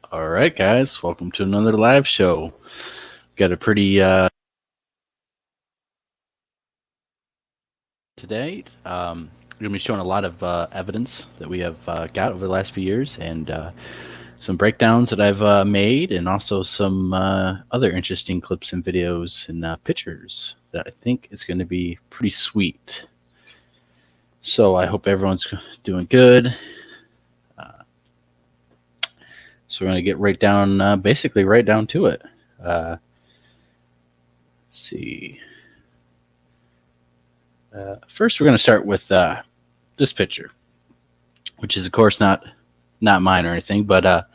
All right, guys, welcome to another live show. Got a pretty today. We're gonna be showing a lot of evidence that we have got over the last few years, and some breakdowns that I've made, and also some other interesting clips and videos and pictures that I think is going to be pretty sweet. So I hope everyone's doing good. So we're going to get right down, basically right down to it. Let's see. First, we're going to start with this picture, which is, of course, not mine or anything, but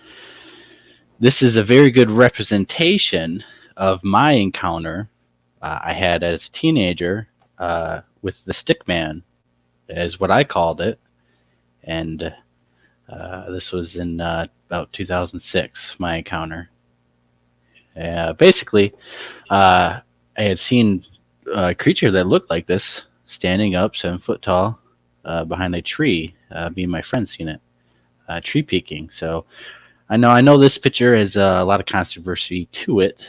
this is a very good representation of my encounter I had as a teenager with the stick man, is what I called it, and this was in about 2006, my encounter. Basically, I had seen a creature that looked like this standing up 7 foot tall behind a tree. Me and my friend seen it, tree peeking. So I know this picture has a lot of controversy to it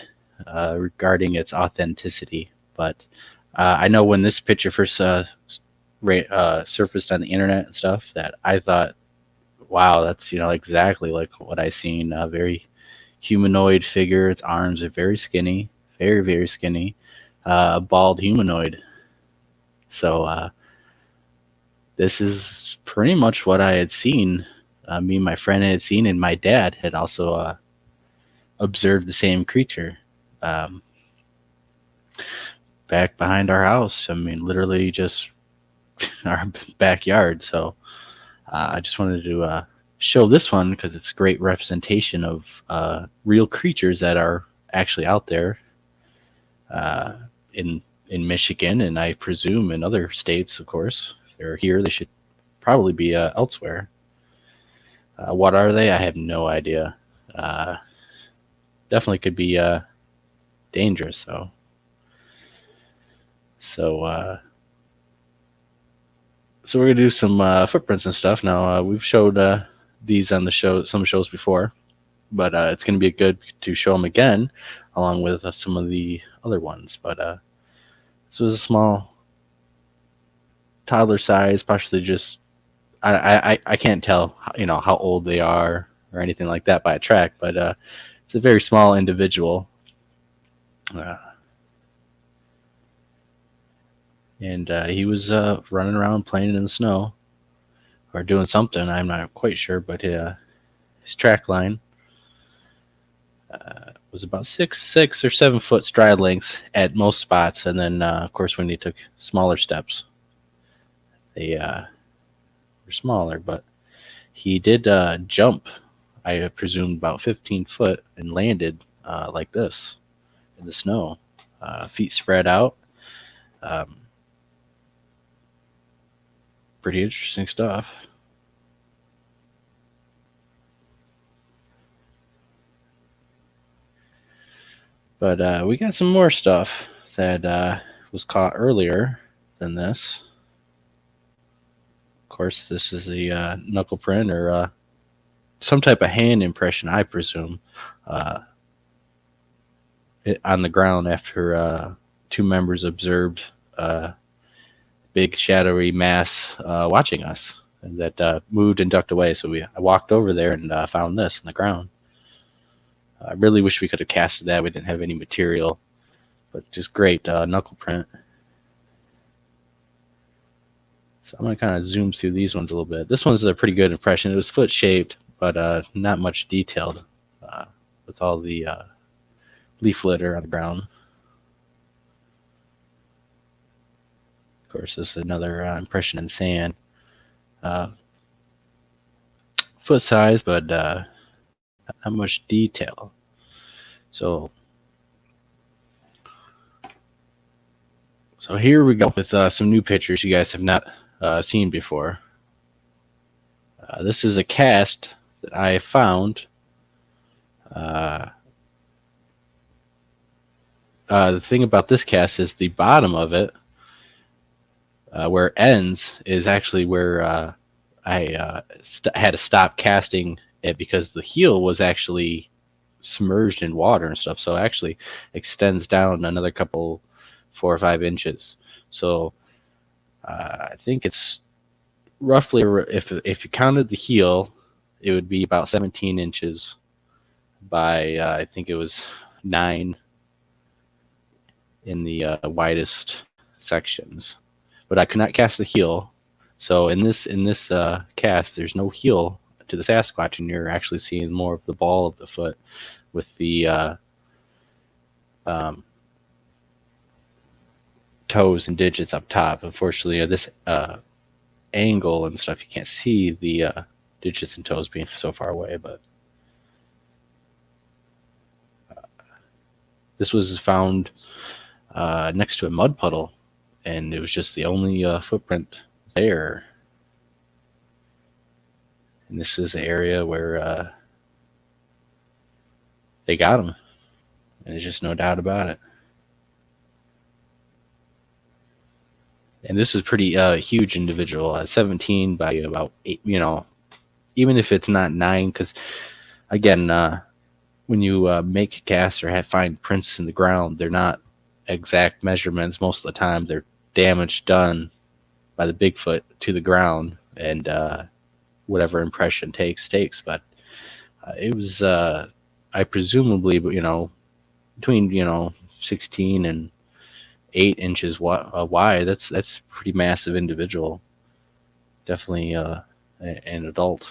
regarding its authenticity, but I know when this picture first surfaced on the internet and stuff, that I thought, wow, that's exactly like what I seen. A very humanoid figure. Its arms are very skinny, very skinny, bald humanoid. So this is pretty much what I had seen. Me and my friend had seen, and my dad had also observed the same creature back behind our house. I mean, literally just our backyard. So I just wanted to show this one because it's a great representation of real creatures that are actually out there in Michigan, and I presume in other states, of course. If they're here, they should probably be elsewhere. What are they? I have no idea. Definitely could be dangerous, though. So we're gonna do some footprints and stuff. Now we've showed these on the show, some shows before, but it's gonna be good to show them again, along with some of the other ones. But this was a small toddler size, partially just I can't tell how old they are or anything like that by a track, but it's a very small individual. And he was running around playing in the snow or doing something. I'm not quite sure, but his track line was about 6 or 7 foot stride lengths at most spots, and then of course when he took smaller steps, they were smaller. But he did jump, I presume, about 15 foot and landed like this in the snow, feet spread out. Pretty interesting stuff. But we got some more stuff that was caught earlier than this. Of course, this is the knuckle print or some type of hand impression, I presume, on the ground after two members observed big shadowy mass watching us that moved and ducked away. So I walked over there and found this on the ground. I really wish we could have casted that. We didn't have any material, but just great knuckle print. So I'm going to kind of zoom through these ones a little bit. This one's a pretty good impression. It was foot shaped, but not much detailed with all the leaf litter on the ground. Of course, this is another impression in sand. Foot size, but not much detail. So here we go with some new pictures you guys have not seen before. This is a cast that I found. The thing about this cast is the bottom of it, where it ends, is actually where I had to stop casting it because the heel was actually submerged in water and stuff. So it actually extends down another couple, 4 or 5 inches. So I think it's roughly, if you counted the heel, it would be about 17 inches by I think it was 9 in the widest sections. But I could not cast the heel. So in this cast, there's no heel to the Sasquatch, and you're actually seeing more of the ball of the foot with the toes and digits up top. Unfortunately, this angle and stuff, you can't see the digits and toes being so far away. But this was found next to a mud puddle, and it was just the only footprint there. And this is the area where they got him. And there's just no doubt about it. And this is pretty huge individual, 17 by about 8, even if it's not 9, because again, when you make casts or find prints in the ground, they're not exact measurements most of the time. They're damage done by the Bigfoot to the ground, and whatever impression takes. But it was, I presumably, between 16 and 8 inches wide. That's pretty massive individual. Definitely an adult.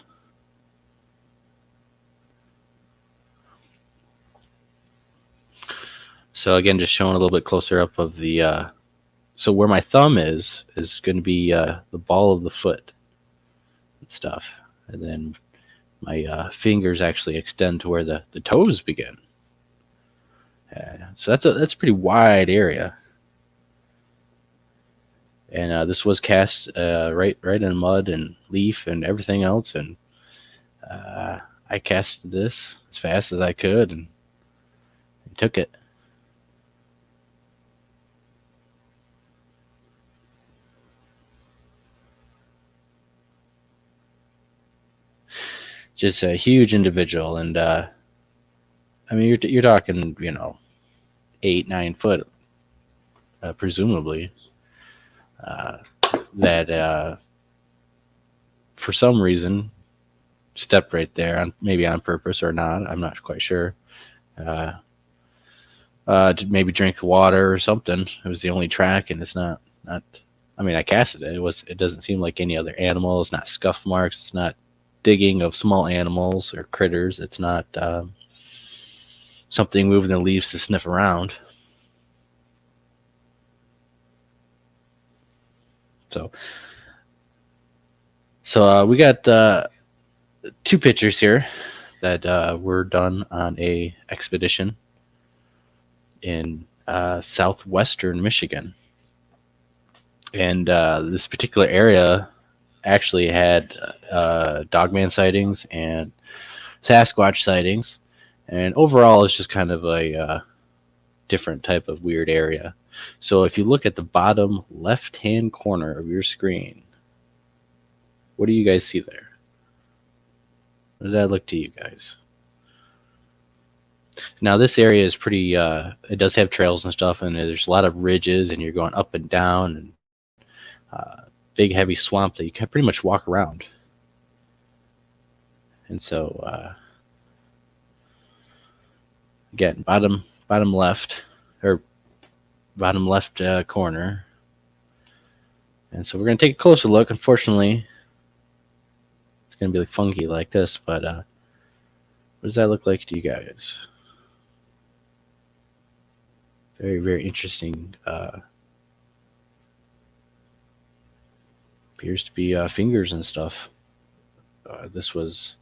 So again, just showing a little bit closer up of the. So where my thumb is going to be the ball of the foot and stuff, and then my fingers actually extend to where the toes begin. So that's a pretty wide area. And this was cast right in mud and leaf and everything else, and I casted this as fast as I could and took it. Just a huge individual, and I mean you're talking 8-9 foot, presumably. That for some reason stepped right there, maybe on purpose or not. I'm not quite sure. To maybe drink water or something. It was the only track, and it's not. I mean, I casted it. It doesn't seem like any other animal. It's not scuff marks. It's not digging of small animals or critters. It's not something moving the leaves to sniff around. So we got 2 pictures here that were done on a expedition in southwestern Michigan, and this particular area actually had dogman sightings and Sasquatch sightings, and overall it's just kind of a different type of weird area. So if you look at the bottom left-hand corner of your screen, what do you guys see there? What does that look to you guys? Now this area is pretty, it does have trails and stuff, and there's a lot of ridges, and you're going up and down, big heavy swamp that you can pretty much walk around. And so again, bottom left or bottom left corner. And so we're gonna take a closer look. Unfortunately, it's gonna be like funky like this, but what does that look like to you guys? Very, very interesting. Appears to be fingers and stuff. This was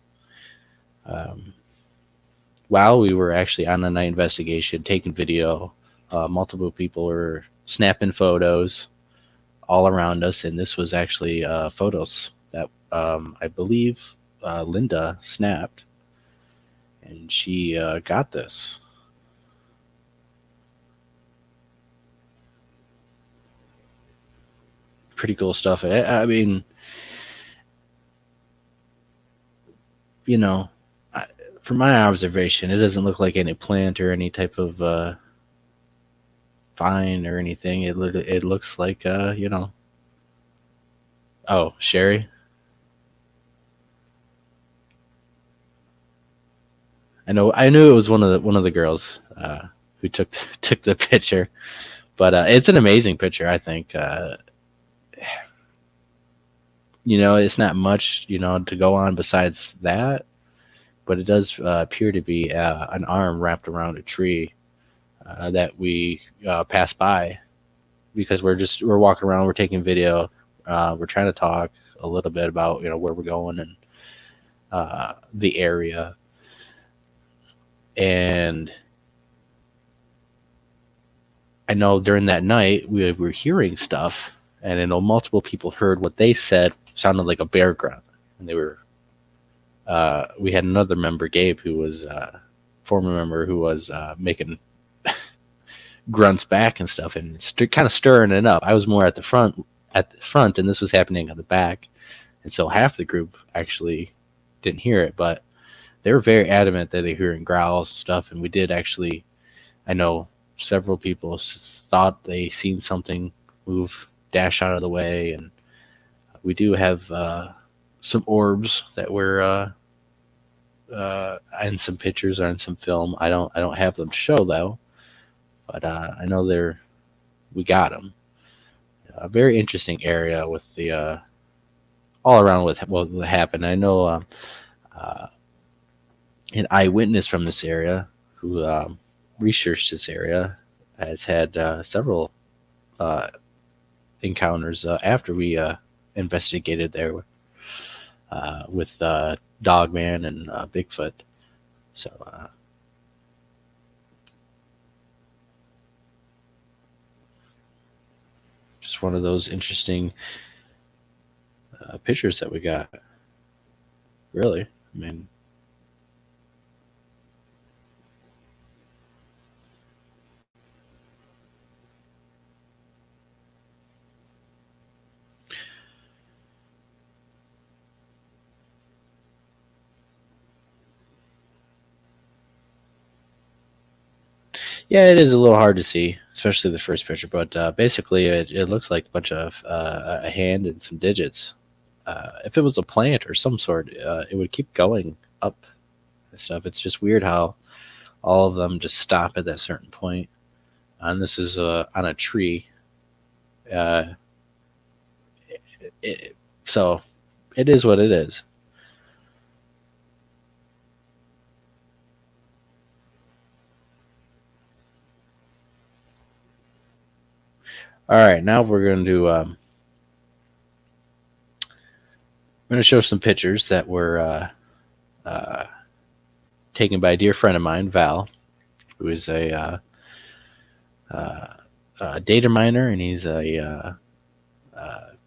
while we were actually on a night investigation, taking video. Multiple people were snapping photos all around us, and this was actually photos that I believe Linda snapped, and she got this. Pretty cool stuff. I mean, you know, from my observation, it doesn't look like any plant or any type of vine or anything. It looks like Oh, Sherry. I knew it was one of the girls who took the picture, but it's an amazing picture. I think it's not much to go on besides that, but it does appear to be an arm wrapped around a tree that we pass by because we're walking around, we're taking video, we're trying to talk a little bit about where we're going and the area, and I know during that night we were hearing stuff, and I know multiple people heard what they said sounded like a bear grunt, and they were. We had another member, Gabe, who was former member, who was making grunts back and stuff, and kind of stirring it up. I was more at the front, and this was happening at the back, and so half the group actually didn't hear it, but they were very adamant that they were hearing growls stuff, and we did actually. I know several people thought they seen something move, dash out of the way, and we do have some orbs that were in some pictures or in some film. I don't have them to show though, but I know we got them. A very interesting area with the all around with what happened. I know an eyewitness from this area who researched this area has had several uh, encounters after we investigated there with Dogman and Bigfoot. So just one of those interesting pictures that we got. Really, I mean, yeah, it is a little hard to see, especially the first picture. But basically, it looks like a bunch of a hand and some digits. If it was a plant or some sort, it would keep going up and stuff. It's just weird how all of them just stop at that certain point. And this is on a tree. Uh, it, so it is what it is. All right, now we're going to show some pictures that were uh, taken by a dear friend of mine, Val, who is a data miner, and he's a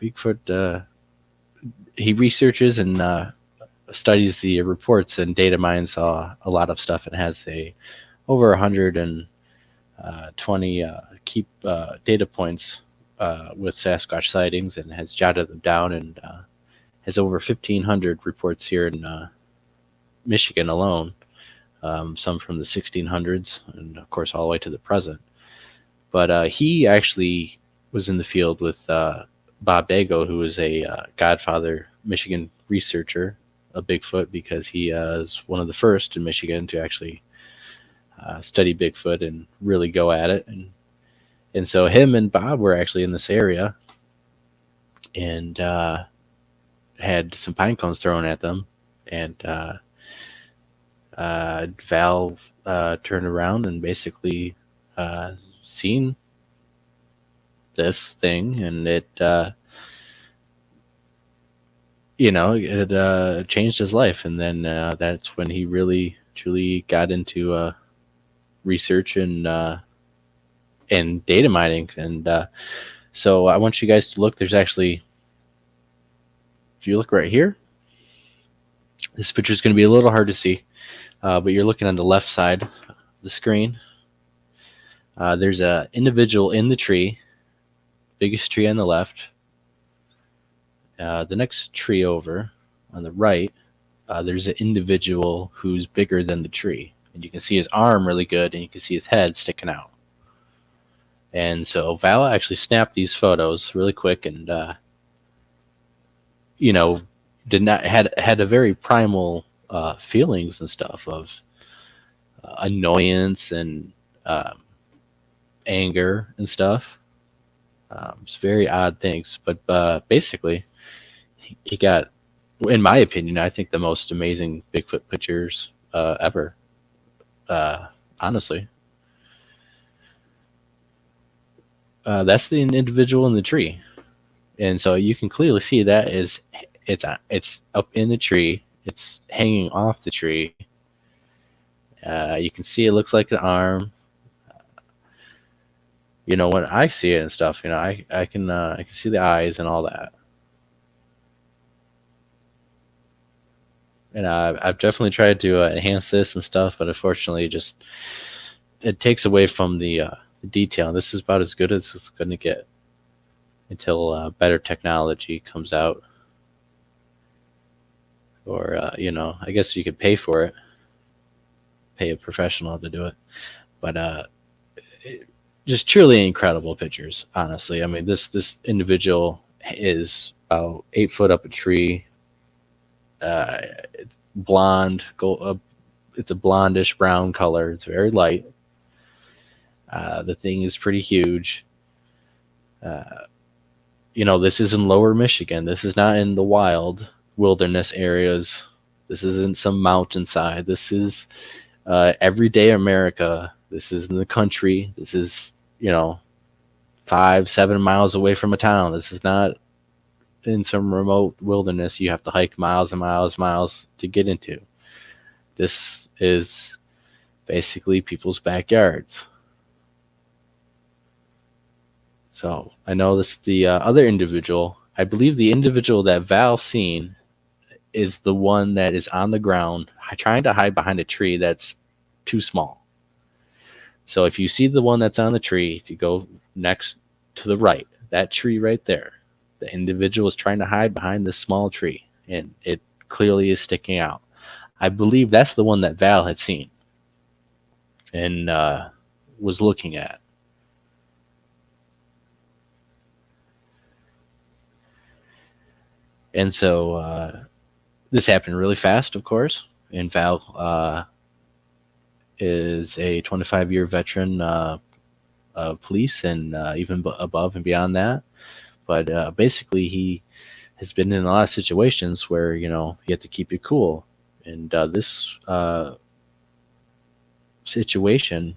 Bigfoot. He researches and studies the reports and data mines a lot of stuff, and has over 120 keep data points with Sasquatch sightings, and has jotted them down, and has over 1,500 reports here in Michigan alone. Some from the 1600s, and of course all the way to the present. But he actually was in the field with Bob Dago, who is a Godfather Michigan researcher of Bigfoot, because he is one of the first in Michigan to actually study Bigfoot and really go at it. And so him and Bob were actually in this area and had some pine cones thrown at them. And Val turned around and basically seen this thing, and it changed his life. And then that's when he really truly got into research and data mining. And so I want you guys to look. There's actually, if you look right here, this picture is going to be a little hard to see, but you're looking on the left side of the screen. There's an individual in the tree, biggest tree on the left. The next tree over on the right, there's an individual who's bigger than the tree. And you can see his arm really good, and you can see his head sticking out. And so Val actually snapped these photos really quick, and had a very primal feelings and stuff of annoyance and anger and stuff. It's very odd things, but basically he got, in my opinion, I think the most amazing Bigfoot pictures ever. Honestly, that's the individual in the tree, and so you can clearly see that it's up in the tree. It's hanging off the tree. You can see it looks like an arm. When I see it and stuff, I can see the eyes and all that. And I've definitely tried to enhance this and stuff, but unfortunately, it takes away from the detail. This is about as good as it's going to get until better technology comes out, or I guess you could pay for it, pay a professional to do it. But just truly incredible pictures. Honestly, I mean, this individual is about 8 foot up a tree. Blonde, it's a blondish brown color. It's very light. The thing is pretty huge. This is in lower Michigan. This is not in the wild wilderness areas. This isn't some mountainside. This is everyday America. This is in the country. This is, 5-7 miles away from a town. This is not in some remote wilderness you have to hike miles and miles and miles to get into. This is basically people's backyards. So I know the other individual, I believe the individual that Val seen is the one that is on the ground trying to hide behind a tree that's too small. So if you see the one that's on the tree, if you go next to the right, that tree right there, the individual is trying to hide behind this small tree, and it clearly is sticking out. I believe that's the one that Val had seen and was looking at. And so this happened really fast, of course. And Val is a 25-year veteran of police, and even above and beyond that. But basically, he has been in a lot of situations where you have to keep it cool. And this situation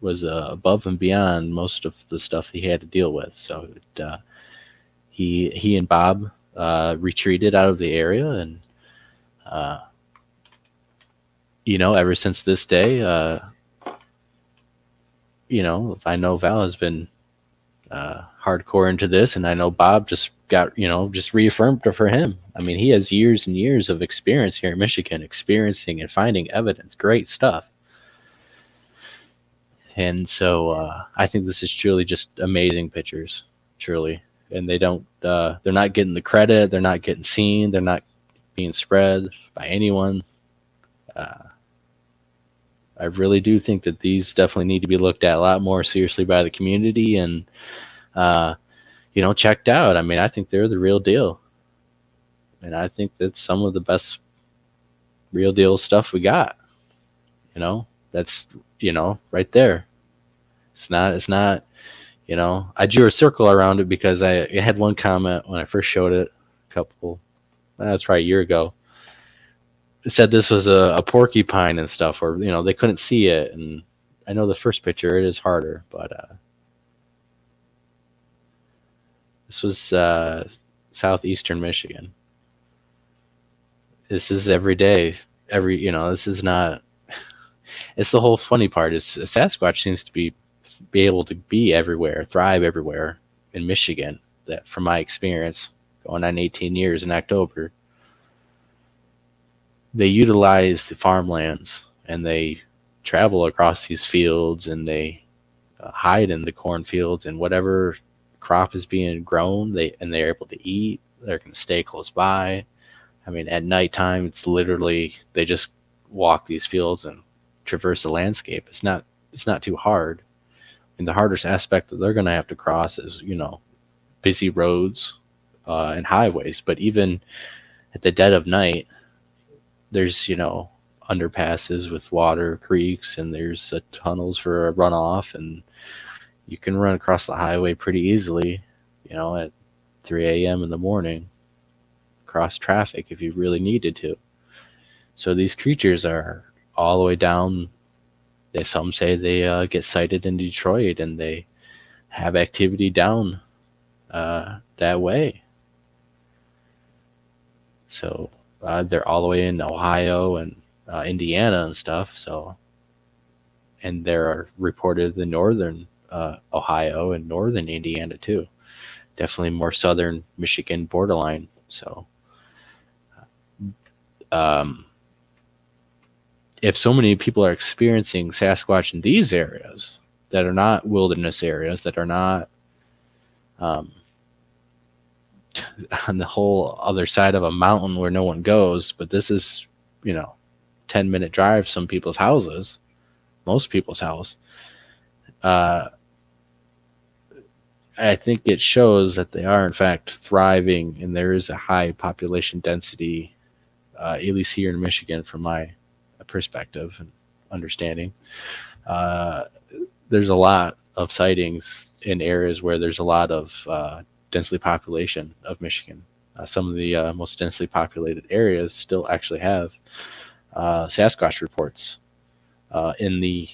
was above and beyond most of the stuff he had to deal with. So he and Bob retreated out of the area, and ever since this day, I know Val has been hardcore into this, and I know Bob just got just reaffirmed for him. I mean, he has years and years of experience here in Michigan, experiencing and finding evidence. Great stuff. And so I think this is truly just amazing pictures, truly. And they're not getting the credit. They're not getting seen. They're not being spread by anyone. I really do think that these definitely need to be looked at a lot more seriously by the community. And checked out. I mean, I think they're the real deal, and I think that's some of the best real deal stuff we got. That's right there. It's not. I drew a circle around it because I had one comment when I first showed it a couple. That's probably a year ago. It said this was a porcupine and stuff, or they couldn't see it, and I know the first picture it is harder, but this was southeastern Michigan. This is every day. This is not. It's the whole funny part is Sasquatch seems to be able to be everywhere, thrive everywhere in Michigan. That from my experience, going on 18 years in October, they utilize the farmlands and they travel across these fields and they hide in the cornfields and whatever crop is being grown, they're able to eat. They're going to stay close by. I mean, at nighttime, it's literally they just walk these fields and traverse the landscape. It's not too hard. And the hardest aspect that they're going to have to cross is busy roads and highways. But even at the dead of night, there's underpasses with water, creeks, and there's tunnels for a runoff, and you can run across the highway pretty easily, at 3 a.m. in the morning, cross traffic if you really needed to. So these creatures are all the way down. Some say they get sighted in Detroit, and they have activity down that way. So they're all the way in Ohio and Indiana and stuff. So, and they're reported in northern Ohio and northern Indiana too. Definitely more southern Michigan borderline. So, if so many people are experiencing Sasquatch in these areas that are not wilderness areas, that are not on the whole other side of a mountain where no one goes, but this is, 10-minute drive some people's houses, most people's house. I think it shows that they are in fact thriving, and there is a high population density, at least here in Michigan, from my perspective and understanding. There's a lot of sightings in areas where there's a lot of densely population of Michigan. Some of the most densely populated areas still actually have Sasquatch reports in the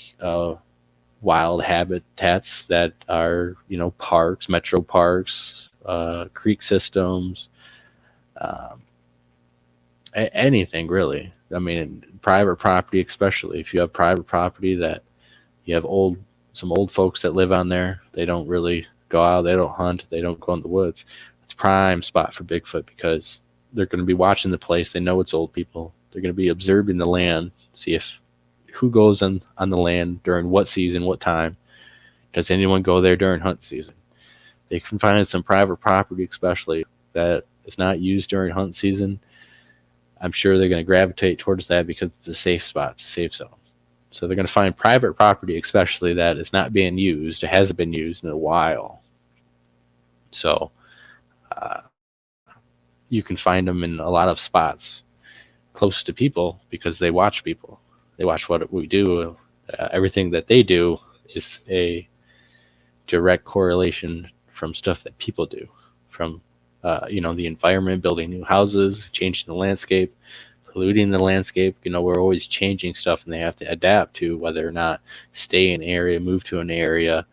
wild habitats that are, parks, metro parks, creek systems, anything really. I mean, private property, especially if you have private property that you have some old folks that live on there. They don't really go out. They don't hunt. They don't go in the woods. It's a prime spot for Bigfoot because they're going to be watching the place. They know it's old people. They're going to be observing the land, see who goes on the land during what season, what time. Does anyone go there during hunt season? They can find some private property, especially that is not used during hunt season. I'm sure they're going to gravitate towards that because it's a safe spot, it's a safe zone. So they're going to find private property, especially that is not being used. It hasn't been used in a while. So you can find them in a lot of spots close to people because they watch people. They watch what we do. Everything that they do is a direct correlation from stuff that people do, from the environment, building new houses, changing the landscape, polluting the landscape. We're always changing stuff, and they have to adapt to whether or not stay in an area, move to an area,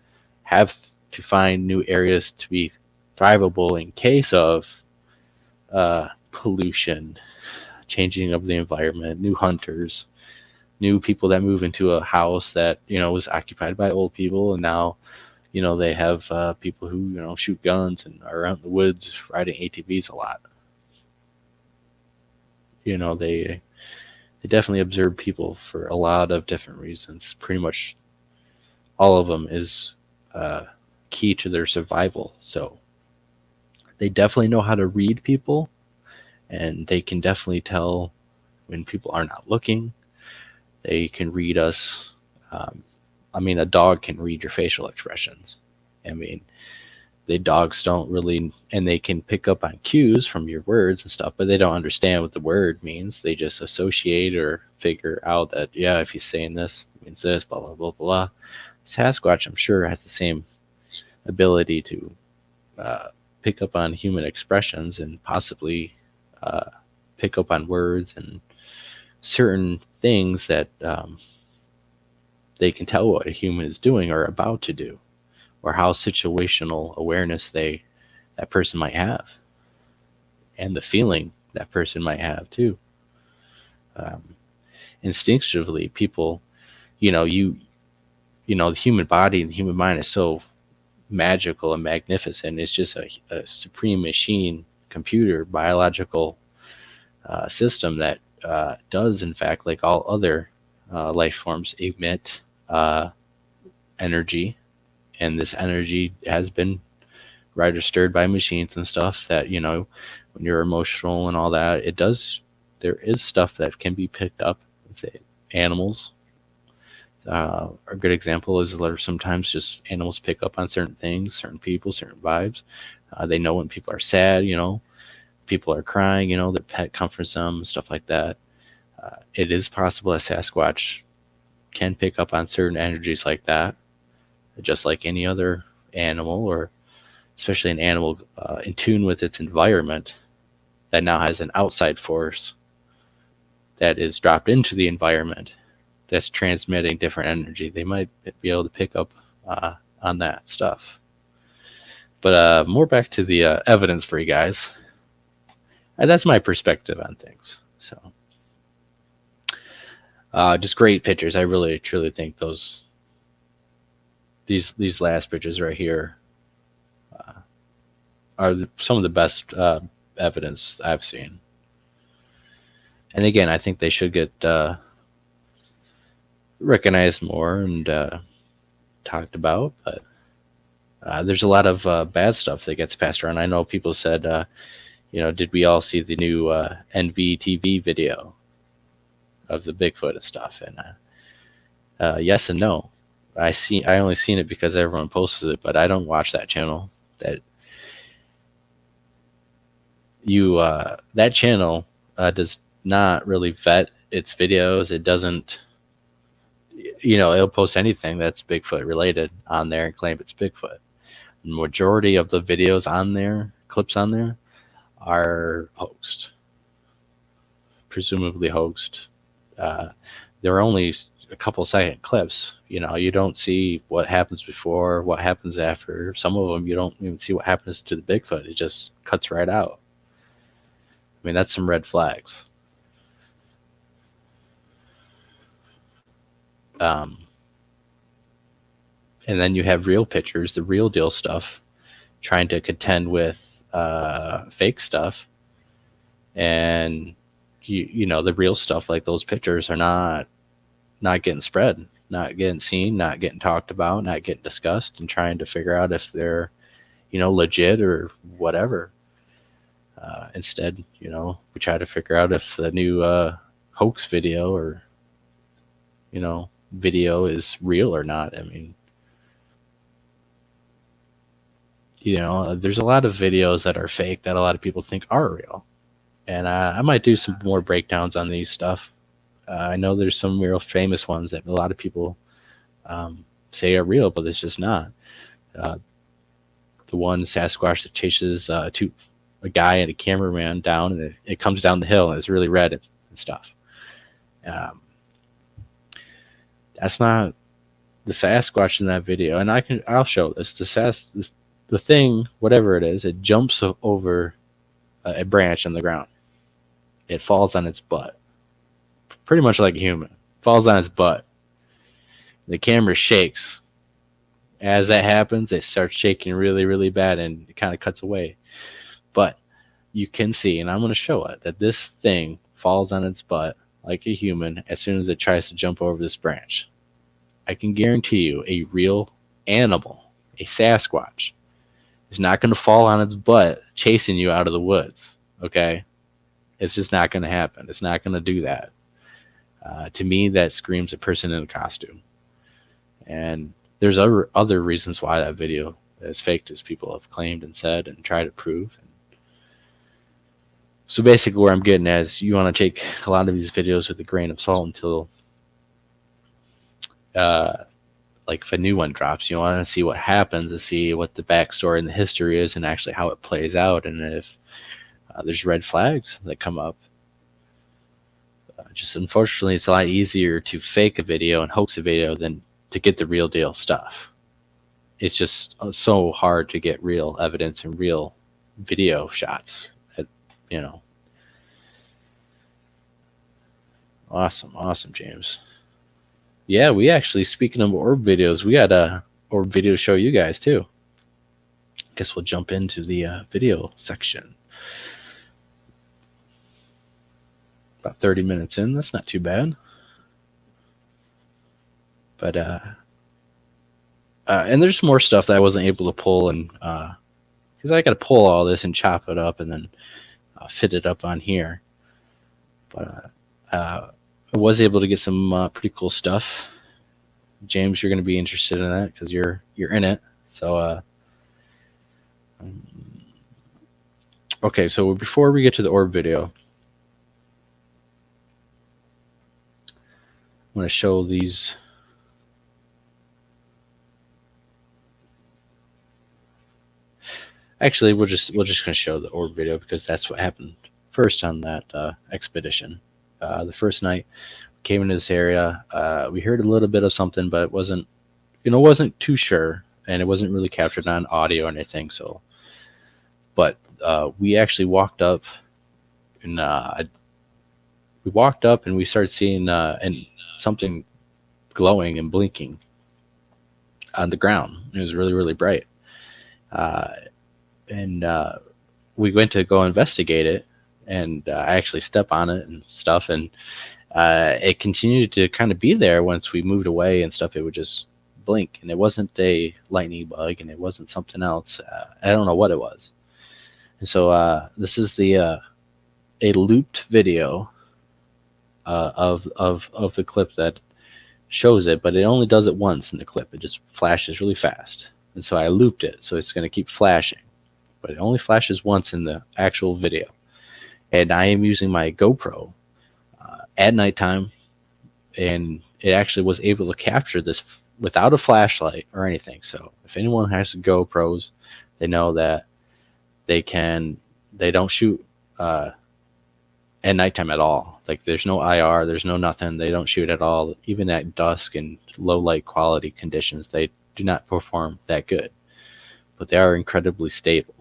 have to find new areas to be thrivable in case of pollution, changing of the environment, new hunters, new people that move into a house that was occupied by old people, and now they have people who shoot guns and are out in the woods riding ATVs a lot. They definitely observe people for a lot of different reasons. Pretty much all of them is key to their survival. So they definitely know how to read people, and they can definitely tell when people are not looking. They can read us. A dog can read your facial expressions. I mean, dogs don't really, and they can pick up on cues from your words and stuff, but they don't understand what the word means. They just associate or figure out that, yeah, if he's saying this, it means this, blah, blah, blah, blah. Sasquatch, I'm sure, has the same ability to uh, pick up on human expressions and possibly uh, pick up on words and certain things that they can tell what a human is doing or about to do, or how situational awareness that person might have, and the feeling that person might have too. Um, Instinctively, people, you know, the human body and the human mind is so magical and magnificent. It's just a supreme machine, computer, biological system that does, in fact, like all other life forms, emit uh, energy, and this energy has been registered by machines and stuff. That when you're emotional and all that, it does. There is stuff that can be picked up. Let's say animals. A good example is that sometimes just animals pick up on certain things, certain people, certain vibes. They know when people are sad, people are crying, their pet comforts them, stuff like that. It is possible that Sasquatch can pick up on certain energies like that, just like any other animal, or especially an animal in tune with its environment that now has an outside force that is dropped into the environment that's transmitting different energy. They might be able to pick up on that stuff. But more back to the evidence for you guys. And that's my perspective on things. So, just great pictures. I really, truly think these last pictures right here are some of the best evidence I've seen. And again, I think they should get recognized more and talked about. But there's a lot of bad stuff that gets passed around. I know people said, did we all see the new NVTV video of the Bigfoot and stuff? And yes and no. I only seen it because everyone posted it, but I don't watch that channel. That channel does not really vet its videos. It doesn't, it'll post anything that's Bigfoot related on there and claim it's Bigfoot. The majority of the videos on there, clips on there, are hoaxed, presumably hoaxed. They're only a couple second clips. You don't see what happens before, what happens after. Some of them you don't even see what happens to the Bigfoot. It just cuts right out. I mean, that's some red flags. And then you have real pictures, the real deal stuff, trying to contend with fake stuff. And the real stuff, like those pictures, are not getting spread, not getting seen, not getting talked about, not getting discussed, and trying to figure out if they're legit or whatever. Instead, we try to figure out if the new hoax video or video is real or not. I mean, there's a lot of videos that are fake that a lot of people think are real. And I might do some more breakdowns on these stuff. I know there's some real famous ones that a lot of people say are real, but it's just not. The one Sasquatch that chases a guy and a cameraman down, and it comes down the hill, and it's really red and stuff. That's not the Sasquatch in that video. And I'll show this. The thing, whatever it is, it jumps over a branch on the ground. It falls on its butt, pretty much like a human. Falls on its butt. The camera shakes. As that happens, it starts shaking really, really bad, and it kind of cuts away. But you can see, and I'm going to show it, that this thing falls on its butt like a human as soon as it tries to jump over this branch. I can guarantee you a real animal, a Sasquatch, is not going to fall on its butt chasing you out of the woods, okay? It's just not going to happen. It's not going to do that. To me, that screams a person in a costume. And there's other reasons why that video as faked as people have claimed and said and tried to prove. So basically, where I'm getting at is you want to take a lot of these videos with a grain of salt until, like, if a new one drops, you want to see what happens, to see what the backstory and the history is, and actually how it plays out, and if there's red flags that come up. Just unfortunately, it's a lot easier to fake a video and hoax a video than to get the real deal stuff. It's just so hard to get real evidence and real video shots. You know. Awesome, James. Yeah, we actually, speaking of orb videos, we got a orb video to show you guys too. Guess we'll jump into the video section. About 30 minutes in, that's not too bad. But and there's more stuff that I wasn't able to pull, and because I got to pull all this and chop it up and then fit it up on here. But I was able to get some pretty cool stuff. James, you're going to be interested in that because you're in it. So okay, so before we get to the orb video, I'm going to show these. Actually, we're just going to show the orb video because that's what happened first on that expedition. The first night we came into this area, we heard a little bit of something, but it wasn't too sure, and it wasn't really captured on audio or anything. So, but we actually walked up, and we started seeing and something glowing and blinking on the ground. It was really, really bright. And we went to go investigate it, and I actually stepped on it and stuff, and it continued to kind of be there. Once we moved away and stuff, it would just blink, and it wasn't a lightning bug, and it wasn't something else. I don't know what it was. And so this is a looped video of the clip that shows it, but it only does it once in the clip. It just flashes really fast, and so I looped it, so it's going to keep flashing, but it only flashes once in the actual video. And I am using my GoPro at nighttime, and it actually was able to capture this without a flashlight or anything. So if anyone has GoPros, they know that they don't shoot at nighttime at all. Like, there's no IR, there's no nothing. They don't shoot at all. Even at dusk and low light quality conditions, they do not perform that good. But they are incredibly stable,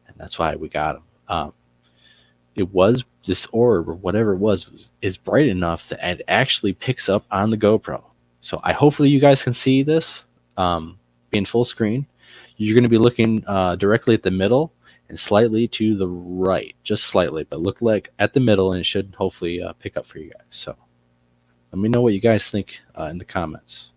and that's why we got them. It was this orb, or whatever it was is bright enough that it actually picks up on the GoPro. So hopefully you guys can see this being full screen. You're going to be looking directly at the middle and slightly to the right, just slightly, but look like at the middle, and it should hopefully pick up for you guys. So let me know what you guys think in the comments.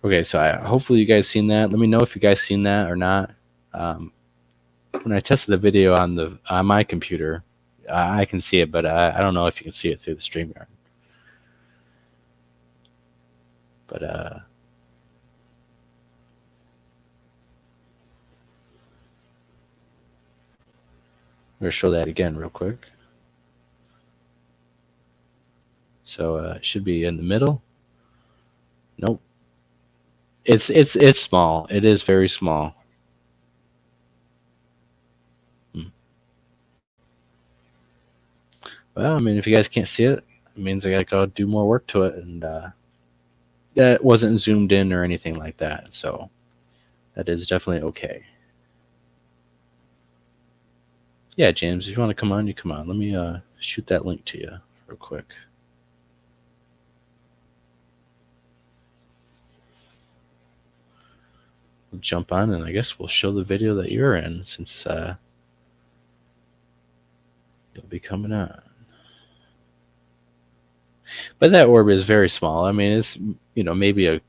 Okay, so hopefully you guys seen that. Let me know if you guys seen that or not. When I tested the video on my computer, I can see it, but I don't know if you can see it through the StreamYard. But I'm going to show that again real quick. So it should be in the middle. Nope. It's small. It is very small. Well, I mean, if you guys can't see it, it means I gotta go do more work to it, and that wasn't zoomed in or anything like that. So that is definitely okay. Yeah, James, if you want to come on, you come on. Let me shoot that link to you real quick. We'll jump on, and I guess we'll show the video that you're in, since you'll be coming on. But that orb is very small. I mean, it's maybe a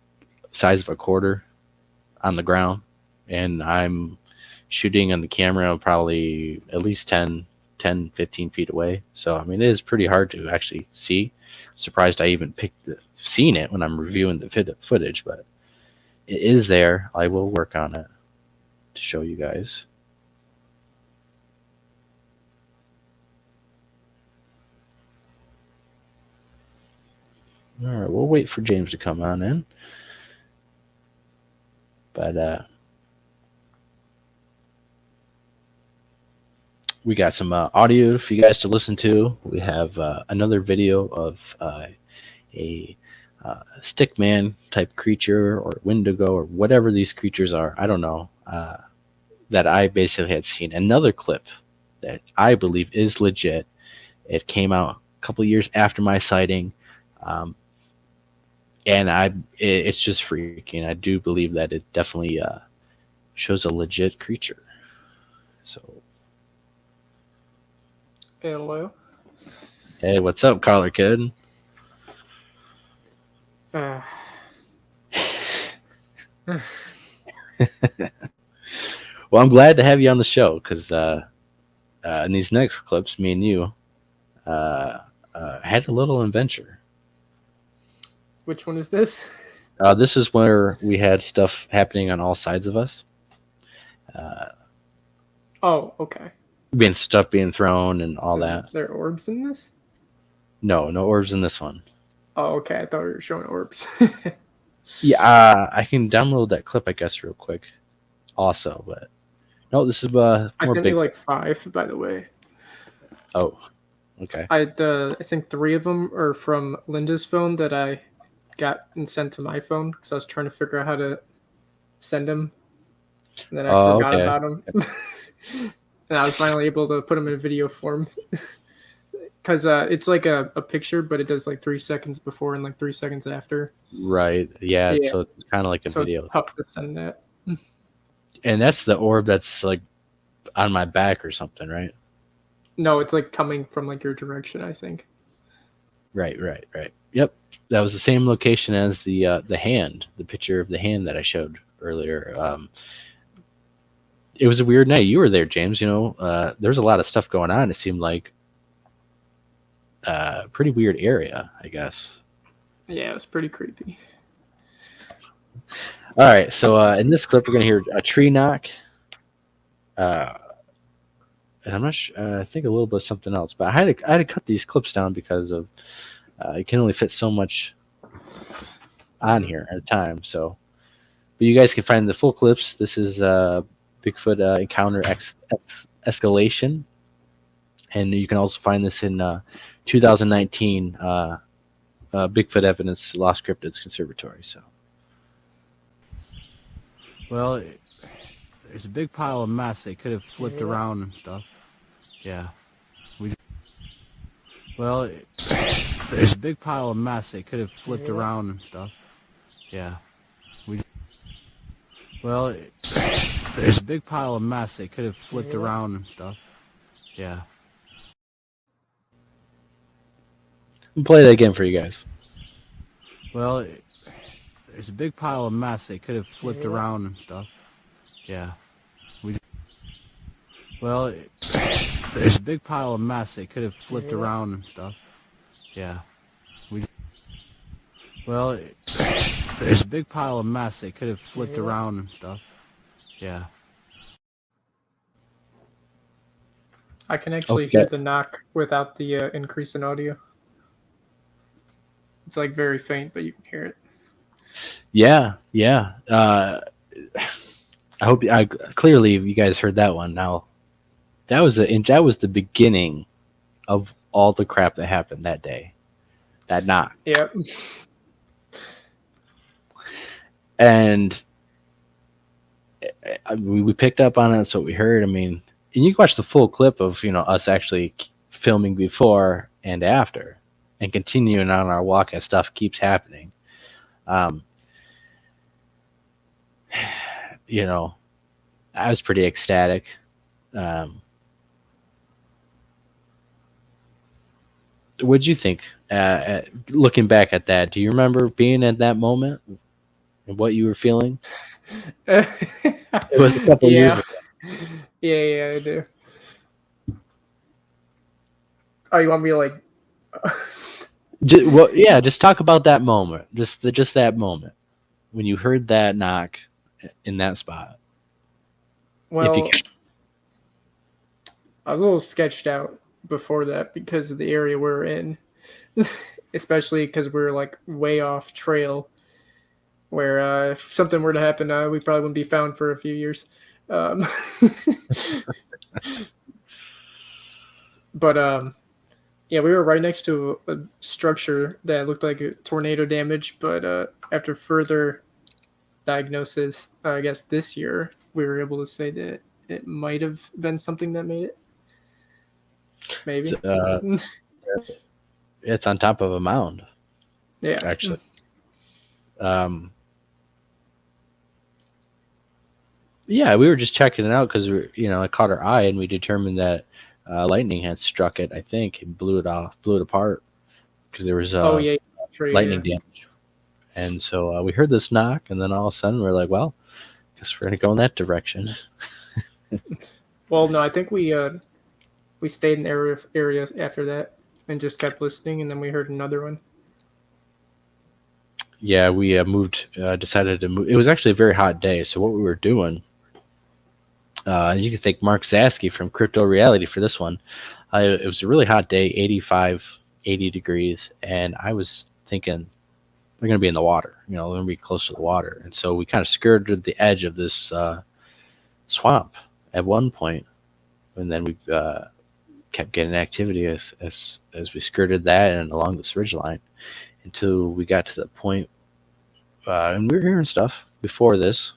size of a quarter on the ground. and I'm shooting on the camera probably at least 10, 15 feet away. So I mean, it is pretty hard to actually see. Surprised I even seen it when I'm reviewing the footage, but it is there. I will work on it to show you guys. All right, we'll wait for James to come on in. But we got some audio for you guys to listen to. We have another video of a stickman type creature or Wendigo or whatever these creatures are. I don't know. That I basically had seen. Another clip that I believe is legit. It came out a couple years after my sighting. And it's just freaking. I do believe that it definitely shows a legit creature. So, Hello. hey, what's up, Collar Kid? Uh, Well, I'm glad to have you on the show because in these next clips, me and you had a little adventure. which one is this? This is where we had stuff happening on all sides of us. Oh, okay. Stuff being thrown and all that. There are orbs in this? No orbs in this one. Oh, okay. I thought we were showing orbs. Yeah, I can download that clip, I guess, real quick. Also, but no, this is more I sent big. you like 5, by the way. Oh, okay. I think 3 of them are from Linda's phone that I got and sent to my phone because I was trying to figure out how to send them, and then I forgot okay. about them. And I was finally able to put them in a video form because it's like a picture, but it does like 3 seconds before and like 3 seconds after. Right. Yeah. Yeah. So it's kind of like a So video. it's tough to send that. And that's the orb that's like on my back or something, right? No, it's like coming from like your direction, I think. Right. Yep. That was the same location as the hand, the picture of the hand that I showed earlier. It was a weird night. You were there, James. You know, there was a lot of stuff going on. It seemed like a pretty weird area, I guess. Yeah, it was pretty creepy. All right. So in this clip, we're gonna hear a tree knock. And I'm not sure. I think a little bit of something else, but I had to cut these clips down because of it can only fit so much on here at a time. So, but you guys can find the full clips. This is Bigfoot encounter escalation, and you can also find this in 2019 Bigfoot evidence lost cryptids conservatory. So, well, there's a big pile of mess. They could have flipped around and stuff. Yeah. Well, there's a big pile of mess. They could have flipped around and stuff. Yeah. Well, there's a big pile of mess. They could have flipped around and stuff. Yeah. I'll play that again for you guys. Well, there's a big pile of mess. They could have flipped around and stuff. Yeah. Well, there's a big pile of mess. They could have flipped around and stuff. Yeah. Well, there's a big pile of mess. They could have flipped around and stuff. Yeah. I can actually hear the knock without the increase in audio. It's like very faint, but you can hear it. Yeah. I hope clearly you guys heard that one. Now, that was the beginning of all the crap that happened that day. That knock. Yep. And we picked up on it. That's what we heard. I mean, and you can watch the full clip of us actually filming before and after, and continuing on our walk as stuff keeps happening. I was pretty ecstatic. What'd you think? Looking back at that, do you remember being at that moment and what you were feeling? It was a couple years Yeah. ago. Yeah, I do. Oh, you want me to like? Well, yeah, just talk about that moment. Just that moment when you heard that knock in that spot. If you Well, can. I was a little sketched out before that because of the area we're in, especially because we're like way off trail. Where if something were to happen, we probably wouldn't be found for a few years. Um, but yeah, we were right next to a structure that looked like a tornado damage. But after further diagnosis, I guess this year we were able to say that it might have been something that made it. Maybe. It's on top of a mound, Yeah. actually. Um, yeah, we were just checking it out because it caught our eye, and we determined that lightning had struck it. I think and blew it apart because there was Oh yeah. True, lightning yeah. damage. And so we heard this knock, and then all of a sudden we're like, "Well, guess we're gonna go in that direction." Well, no, I think we stayed in the area after that and just kept listening, and then we heard another one. Yeah, we decided to move. It was actually a very hot day, so what we were doing, you can thank Mark Zasky from Crypto Reality for this one. It was a really hot day, 85, 80 degrees, and I was thinking we're going to be in the water. We're going to be close to the water. And so we kind of skirted the edge of this swamp at one point, and then we kept getting activity as we skirted that and along this ridge line until we got to the point, and we were hearing stuff before this,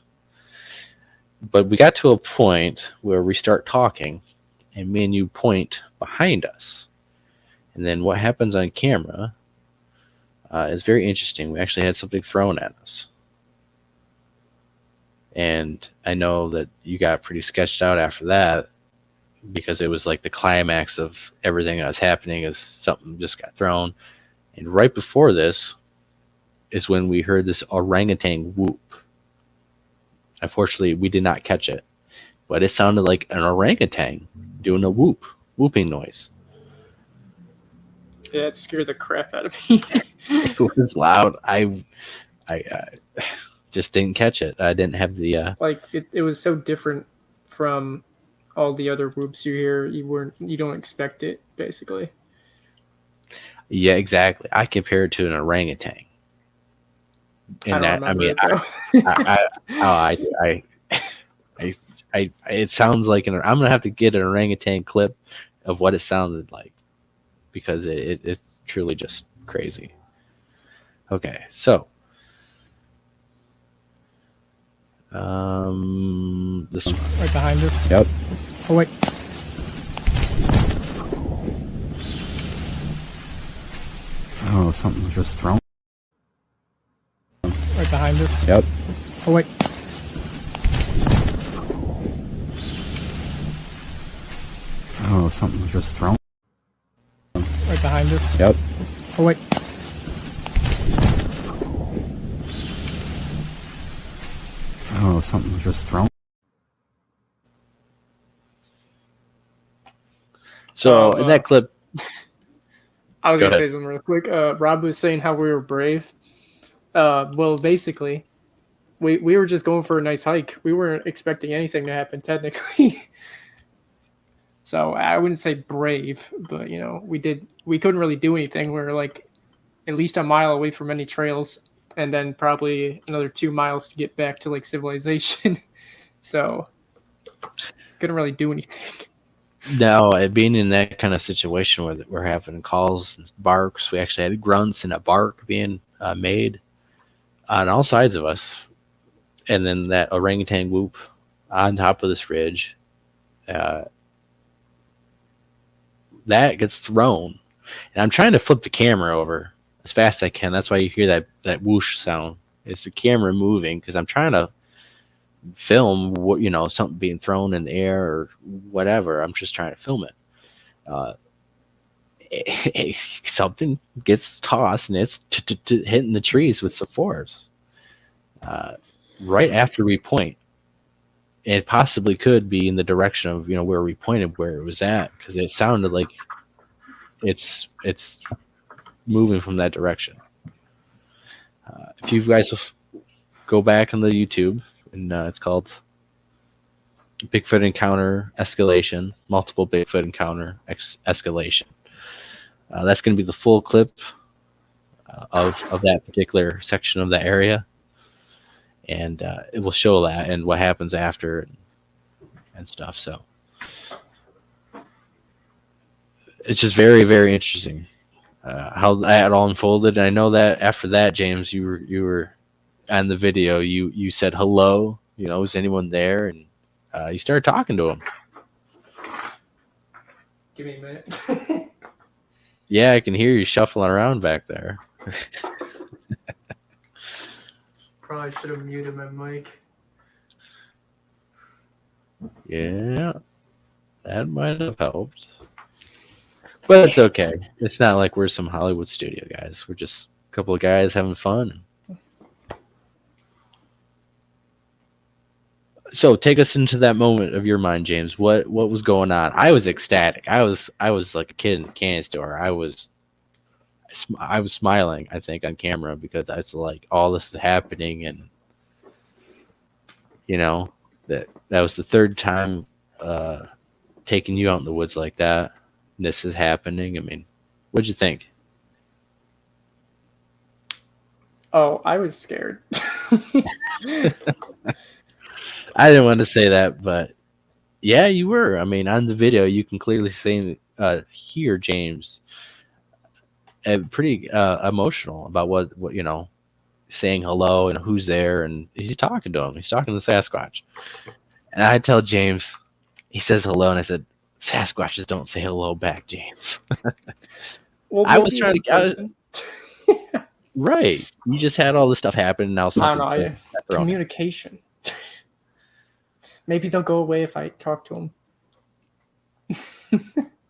but we got to a point where we start talking, and me and you point behind us. And then what happens on camera is very interesting. We actually had something thrown at us. And I know that you got pretty sketched out after that because it was like the climax of everything that was happening is something just got thrown. And right before this is when we heard this orangutan whoop. Unfortunately, we did not catch it, but it sounded like an orangutan doing a whooping noise. Yeah, it scared the crap out of me. It was loud. I just didn't catch it. I didn't have the. Like it was so different from all the other whoops you hear. You don't expect it basically. Yeah, exactly. I compare it to an orangutan. I don't remember it, though. It sounds like I'm gonna have to get an orangutan clip of what it sounded like because it's truly just crazy. Okay, so this one. Right behind us. Yep. Oh wait. Oh, something was just thrown. Right behind us. Yep. Oh wait. Oh, something was just thrown. Right behind us. Yep. Oh wait. Oh, something was just thrown. So in that clip, I was Go gonna ahead. say something real quick. Rob was saying how we were brave. Well, basically, we were just going for a nice hike. We weren't expecting anything to happen technically. So I wouldn't say brave, but we couldn't really do anything. We were like at least a mile away from any trails, and then probably another 2 miles to get back to like civilization. So couldn't really do anything. no, being in that kind of situation where we're having calls and barks, we actually had grunts and a bark being made on all sides of us, and then that orangutan whoop on top of this ridge. That gets thrown, and I'm trying to flip the camera over as fast as I can. That's why you hear that whoosh sound. It's the camera moving because I'm trying to film what something being thrown in the air or whatever. I'm just trying to film it. Something gets tossed and it's hitting the trees with some force. right after we point. It possibly could be in the direction of where we pointed, where it was at, because it sounded like it's moving from that direction. If you guys go back on the YouTube, and it's called Bigfoot Encounter Escalation, multiple Bigfoot Encounter Escalation. That's going to be the full clip of that particular section of the area, and it will show that and what happens after and stuff. So it's just very, very interesting how that all unfolded. And I know that after that, James, you were on the video. You said hello. Is anyone there? And you started talking to him. Give me a minute. Yeah, I can hear you shuffling around back there. Probably should have muted my mic. Yeah, that might have helped. But it's okay. It's not like we're some Hollywood studio guys. We're just a couple of guys having fun. So take us into that moment of your mind, James. What was going on? I was ecstatic. I was like a kid in the candy store. I was smiling, I think, on camera, because it's like all this is happening, and that was the third time taking you out in the woods like that. And this is happening. I mean, what'd you think? Oh, I was scared. I didn't want to say that, but yeah, you were. I mean, on the video, you can clearly hear James pretty emotional about what saying hello and who's there, and he's talking to him. He's talking to Sasquatch, and I tell James, he says hello, and I said, Sasquatches don't say hello back, James. Well, I was trying to right. You just had all this stuff happen, and now I don't know. Communication. Maybe they'll go away if I talk to them.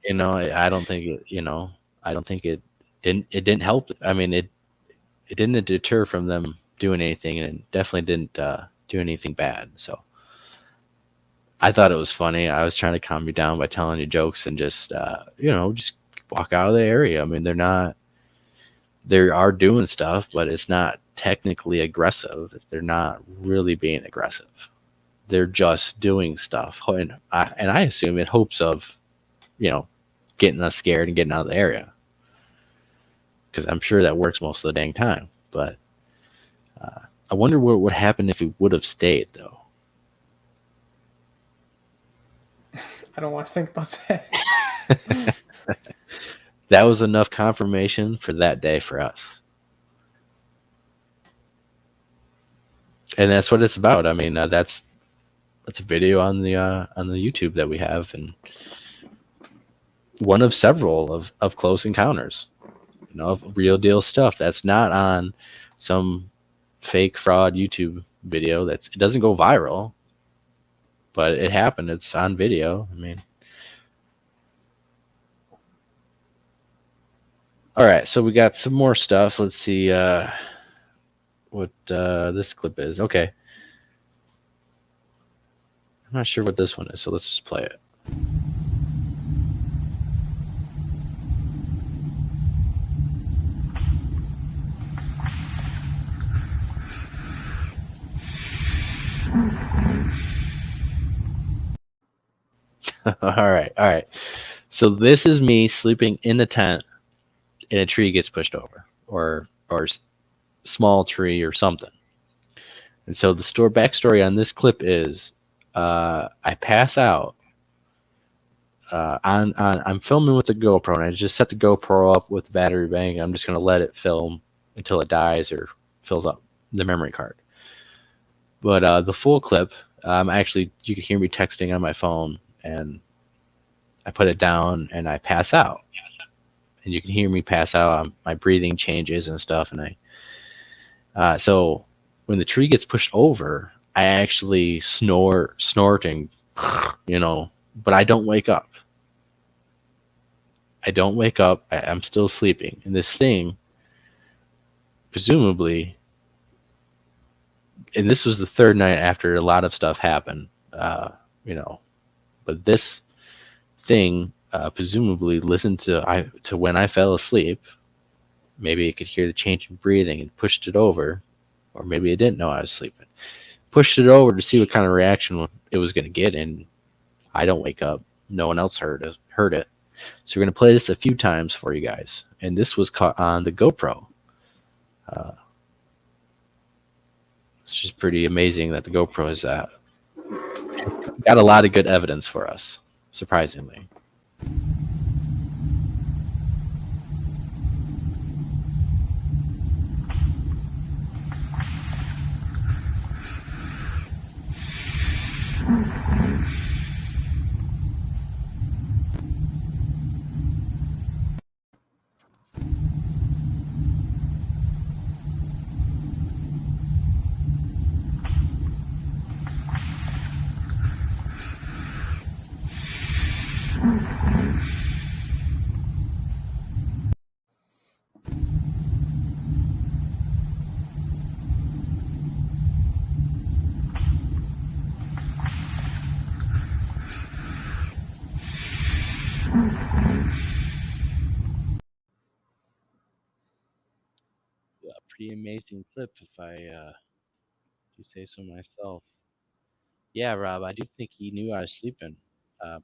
I don't think it. I don't think it didn't. It didn't help. I mean, it didn't deter from them doing anything, and it definitely didn't do anything bad. So I thought it was funny. I was trying to calm you down by telling you jokes and just just walk out of the area. I mean, they are doing stuff, but it's not technically aggressive. They're not really being aggressive. They're just doing stuff, and I assume in hopes of, getting us scared and getting out of the area. Because I'm sure that works most of the dang time. But I wonder what would happen if he would have stayed, though. I don't want to think about that. That was enough confirmation for that day for us. And that's what it's about. I mean, that's a video on the YouTube that we have, and one of several of close encounters, of real deal stuff that's not on some fake fraud YouTube video. It doesn't go viral, but it happened. It's on video. I mean, all right. So we got some more stuff. Let's see what this clip is. Okay. I'm not sure what this one is, so let's just play it. All right. So this is me sleeping in the tent, and a tree gets pushed over, or small tree or something. And so the backstory on this clip is, I pass out. I'm filming with the GoPro, and I just set the GoPro up with the battery bank. I'm just gonna let it film until it dies or fills up the memory card. But the full clip, actually, you can hear me texting on my phone, and I put it down and I pass out, and you can hear me pass out. My breathing changes and stuff, and so when the tree gets pushed over, I actually snorting, but I don't wake up. I'm still sleeping, and this thing presumably and this was the third night after a lot of stuff happened, but this thing presumably listened to when I fell asleep. Maybe it could hear the change in breathing and pushed it over, or maybe it didn't know I was sleeping. Pushed it over to see what kind of reaction it was going to get, and I don't wake up. No one else heard it. So we're going to play this a few times for you guys, and this was caught on the GoPro. It's just pretty amazing that the GoPro has got a lot of good evidence for us, surprisingly. A pretty amazing clip, if I do say so myself. Yeah, Rob, I do think he knew I was sleeping. Um,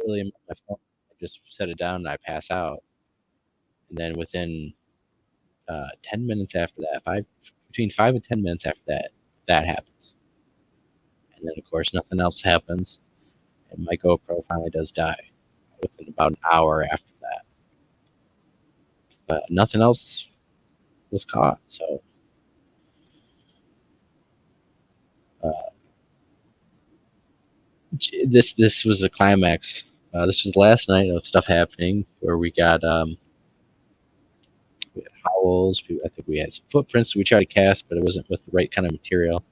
really, my phone, I just set it down and I pass out, and then within 10 minutes after that, between 5 and 10 minutes after that, that happens, and then of course nothing else happens, and my GoPro finally does die within about an hour after that, but nothing else was caught. So uh, this was a climax. This was the last night of stuff happening where we had howls. I think we had some footprints we tried to cast, but it wasn't with the right kind of material.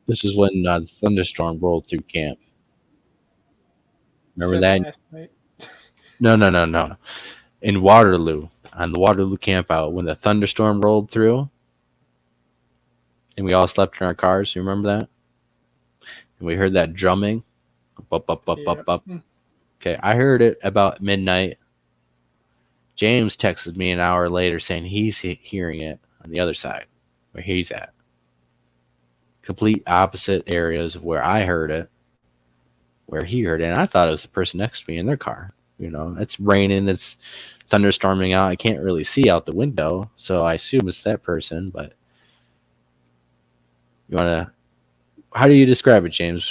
This is when the thunderstorm rolled through camp. Remember that? Last night. No. In Waterloo, on the Waterloo campout, when the thunderstorm rolled through, and we all slept in our cars. You remember that? And we heard that drumming. Up. Okay, I heard it about midnight. James texted me an hour later saying he's hearing it on the other side, where he's at. Complete opposite areas of where I heard it, where he heard it. And I thought it was the person next to me in their car. It's raining, it's thunderstorming out. I can't really see out the window, so I assume it's that person. But how do you describe it, James?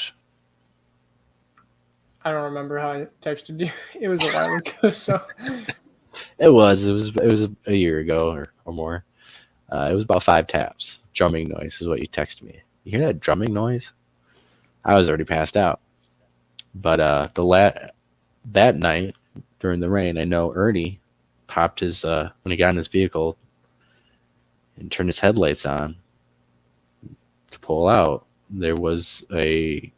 I don't remember how I texted you. It was a while ago, so. It was a year ago or more. It was about 5 taps. Drumming noise is what you texted me. You hear that drumming noise? I was already passed out. But that night during the rain, I know Ernie popped his when he got in his vehicle and turned his headlights on to pull out. There was he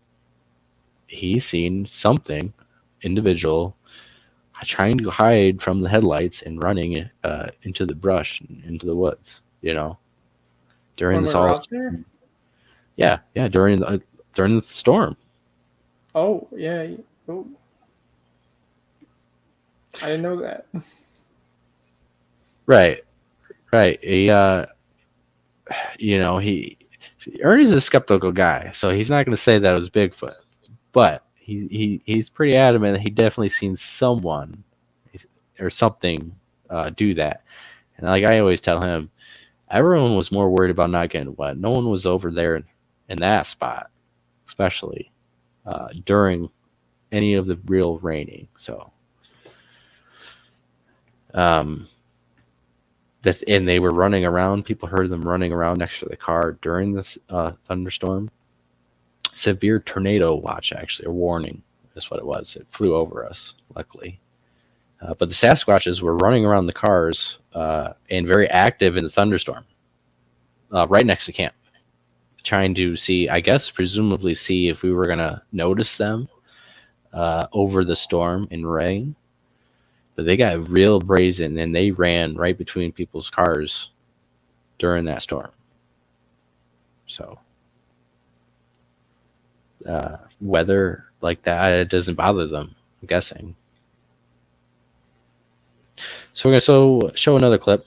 seen something individual trying to hide from the headlights and running into the brush and into the woods. During this all. Yeah, during the storm. Oh yeah. Oh. I didn't know that. Right. Ernie's a skeptical guy, so he's not going to say that it was Bigfoot, but he's pretty adamant that he definitely seen someone or something do that. And like I always tell him, everyone was more worried about not getting wet. No one was over there in that spot, especially during any of the real raining. So, and they were running around. People heard them running around next to the car during this thunderstorm. Severe tornado watch, actually, a warning is what it was. It flew over us, luckily. But the Sasquatches were running around the cars and very active in the thunderstorm, right next to camp, trying to see, I guess, presumably see if we were going to notice them over the storm and rain. But they got real brazen, and they ran right between people's cars during that storm. So weather like that, it doesn't bother them, I'm guessing. So we're going to show another clip.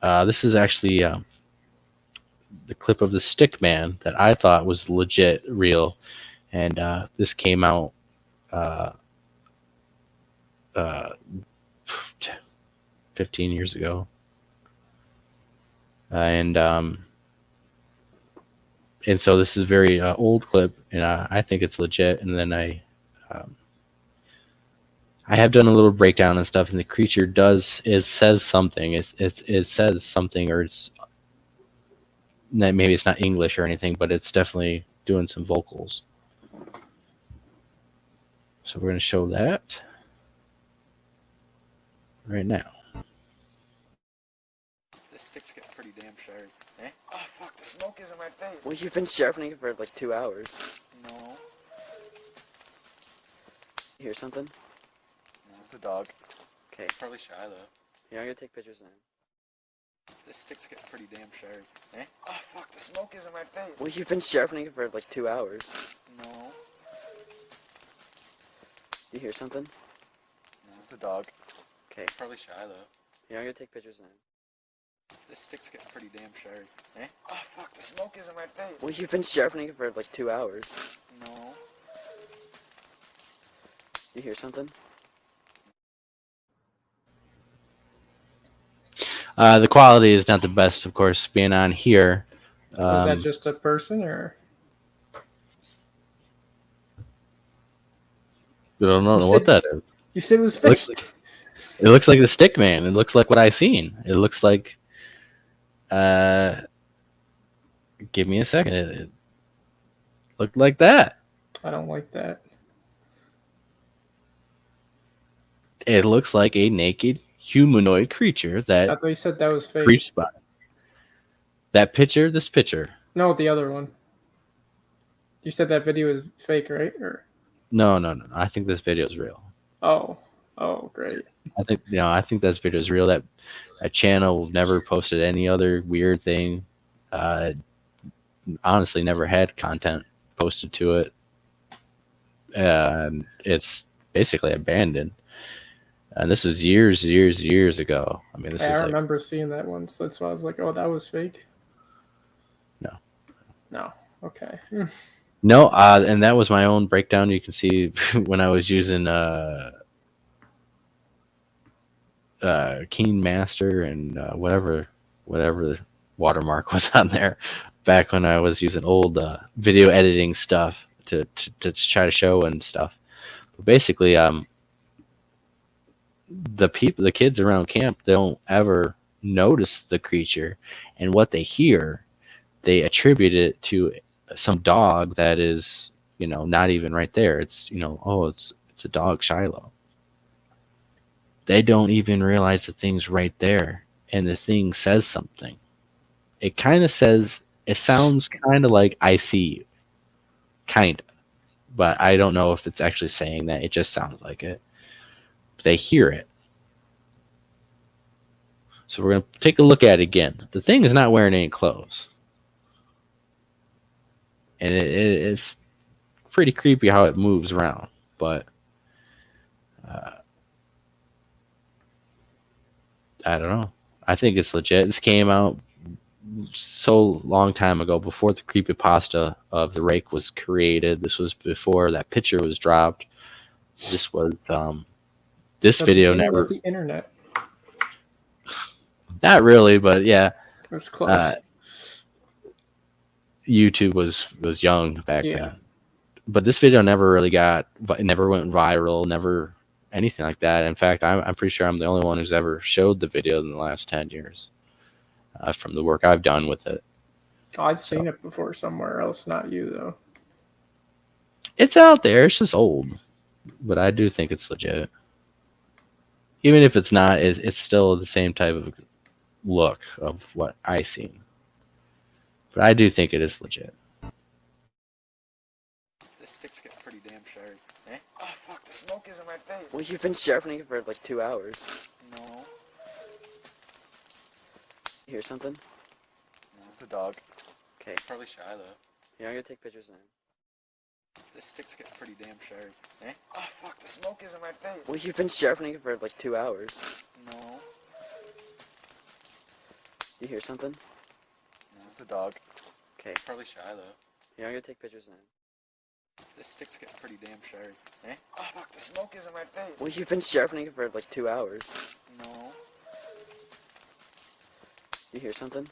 This is actually the clip of the stick man that I thought was legit real. And this came out uh, uh, 15 years ago. And so this is a very old clip, and I think it's legit. And then um, I have done a little breakdown and stuff, and the creature says something. It says something, or maybe it's not English or anything, but it's definitely doing some vocals. So we're going to show that right now. This stick's getting pretty damn sharp, eh? Oh fuck, the smoke is in my face. Well, you've been sharpening it for like 2 hours. No. You hear something? No. The dog. Okay. It's probably shy though. You're not gonna take pictures now. This stick's getting pretty damn sharp, eh? Oh fuck, the smoke is in my face. Well, you've been sharpening it for like 2 hours. No. You hear something? No. The dog. Okay. It's probably shy though. You're not gonna take pictures now. This stick's getting pretty damn sharp, eh? Oh fuck, the smoke is in my face. Well, you've been sharpening it for like 2 hours. No. You hear something? The quality is not the best, of course, being on here. Is that just a person, or? I don't know You what said- that is. You said it was It looks fake. It looks like the stick man. It looks like what I seen. It looks like. Give me a second. It looked like that. I don't like that. It looks like a naked humanoid creature I that thought you said that was fake. creeps by. That picture, this picture. No, the other one. You said that video is fake, right? Or No. I think this video is real. oh, great. I think this video is real. That channel never posted any other weird thing. Honestly, never had content posted to it. It's basically abandoned. And this was years ago. I mean, this I is like, remember seeing that one, so that's why I was like, oh, that was fake. No. Okay. no, and that was my own breakdown. You can see when I was using Keen Master and whatever the watermark was on there, back when I was using old video editing stuff to try to show and stuff. But basically, the kids around camp, they don't ever notice the creature, and what they hear, they attribute it to some dog that is, not even right there. It's, it's a dog, Shiloh. They don't even realize the thing's right there, and the thing says something. It sounds kind of like I see you, kind of, but I don't know if it's actually saying that. It just sounds like it. They hear it. So we're going to take a look at it again. The thing is not wearing any clothes. And it's pretty creepy how it moves around. But I don't know. I think it's legit. This came out so long time ago, before the creepypasta of the rake was created. This was before that picture was dropped. This was this video never. The internet. Not really, but yeah. That's close. YouTube was young back then, but this video never really never went viral, never anything like that. In fact, I'm pretty sure I'm the only one who's ever showed the video in the last 10 years from the work I've done with it. I've seen it before somewhere else, not you though. It's out there. It's just old, but I do think it's legit. Even if it's not, it's still the same type of look of what I seen. But I do think it is legit. This stick's getting pretty damn sharp, eh? Oh fuck, the the smoke is in my face. Well, you've been sharpening it for like 2 hours. No. You hear something? No. The dog. Okay. Probably shy though. Yeah, I'm gonna take pictures now. This stick's getting pretty damn sharp. Eh? Oh fuck, the smoke is in my face. Well, you've been sharpening it for like 2 hours. No. You hear something? No. The dog. Okay. Probably shy though. Yeah, I'm gonna take pictures now. This stick's getting pretty damn sharp. Eh? Oh fuck, the smoke is in my face. Well, you've been sharpening it for like 2 hours. No. You hear something?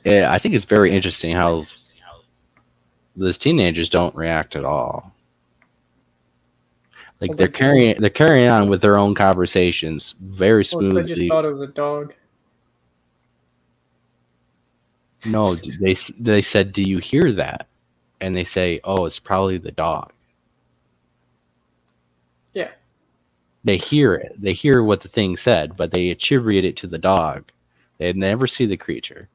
Yeah, I think it's very interesting how those teenagers don't react at all. Like Well, they're carrying on with their own conversations very Well, I just smoothly. thought it was a dog. No, they said, "Do you hear that?" And they say, "Oh, it's probably the dog." Yeah. They hear it. They hear what the thing said, but they attribute it to the dog. They never see the creature.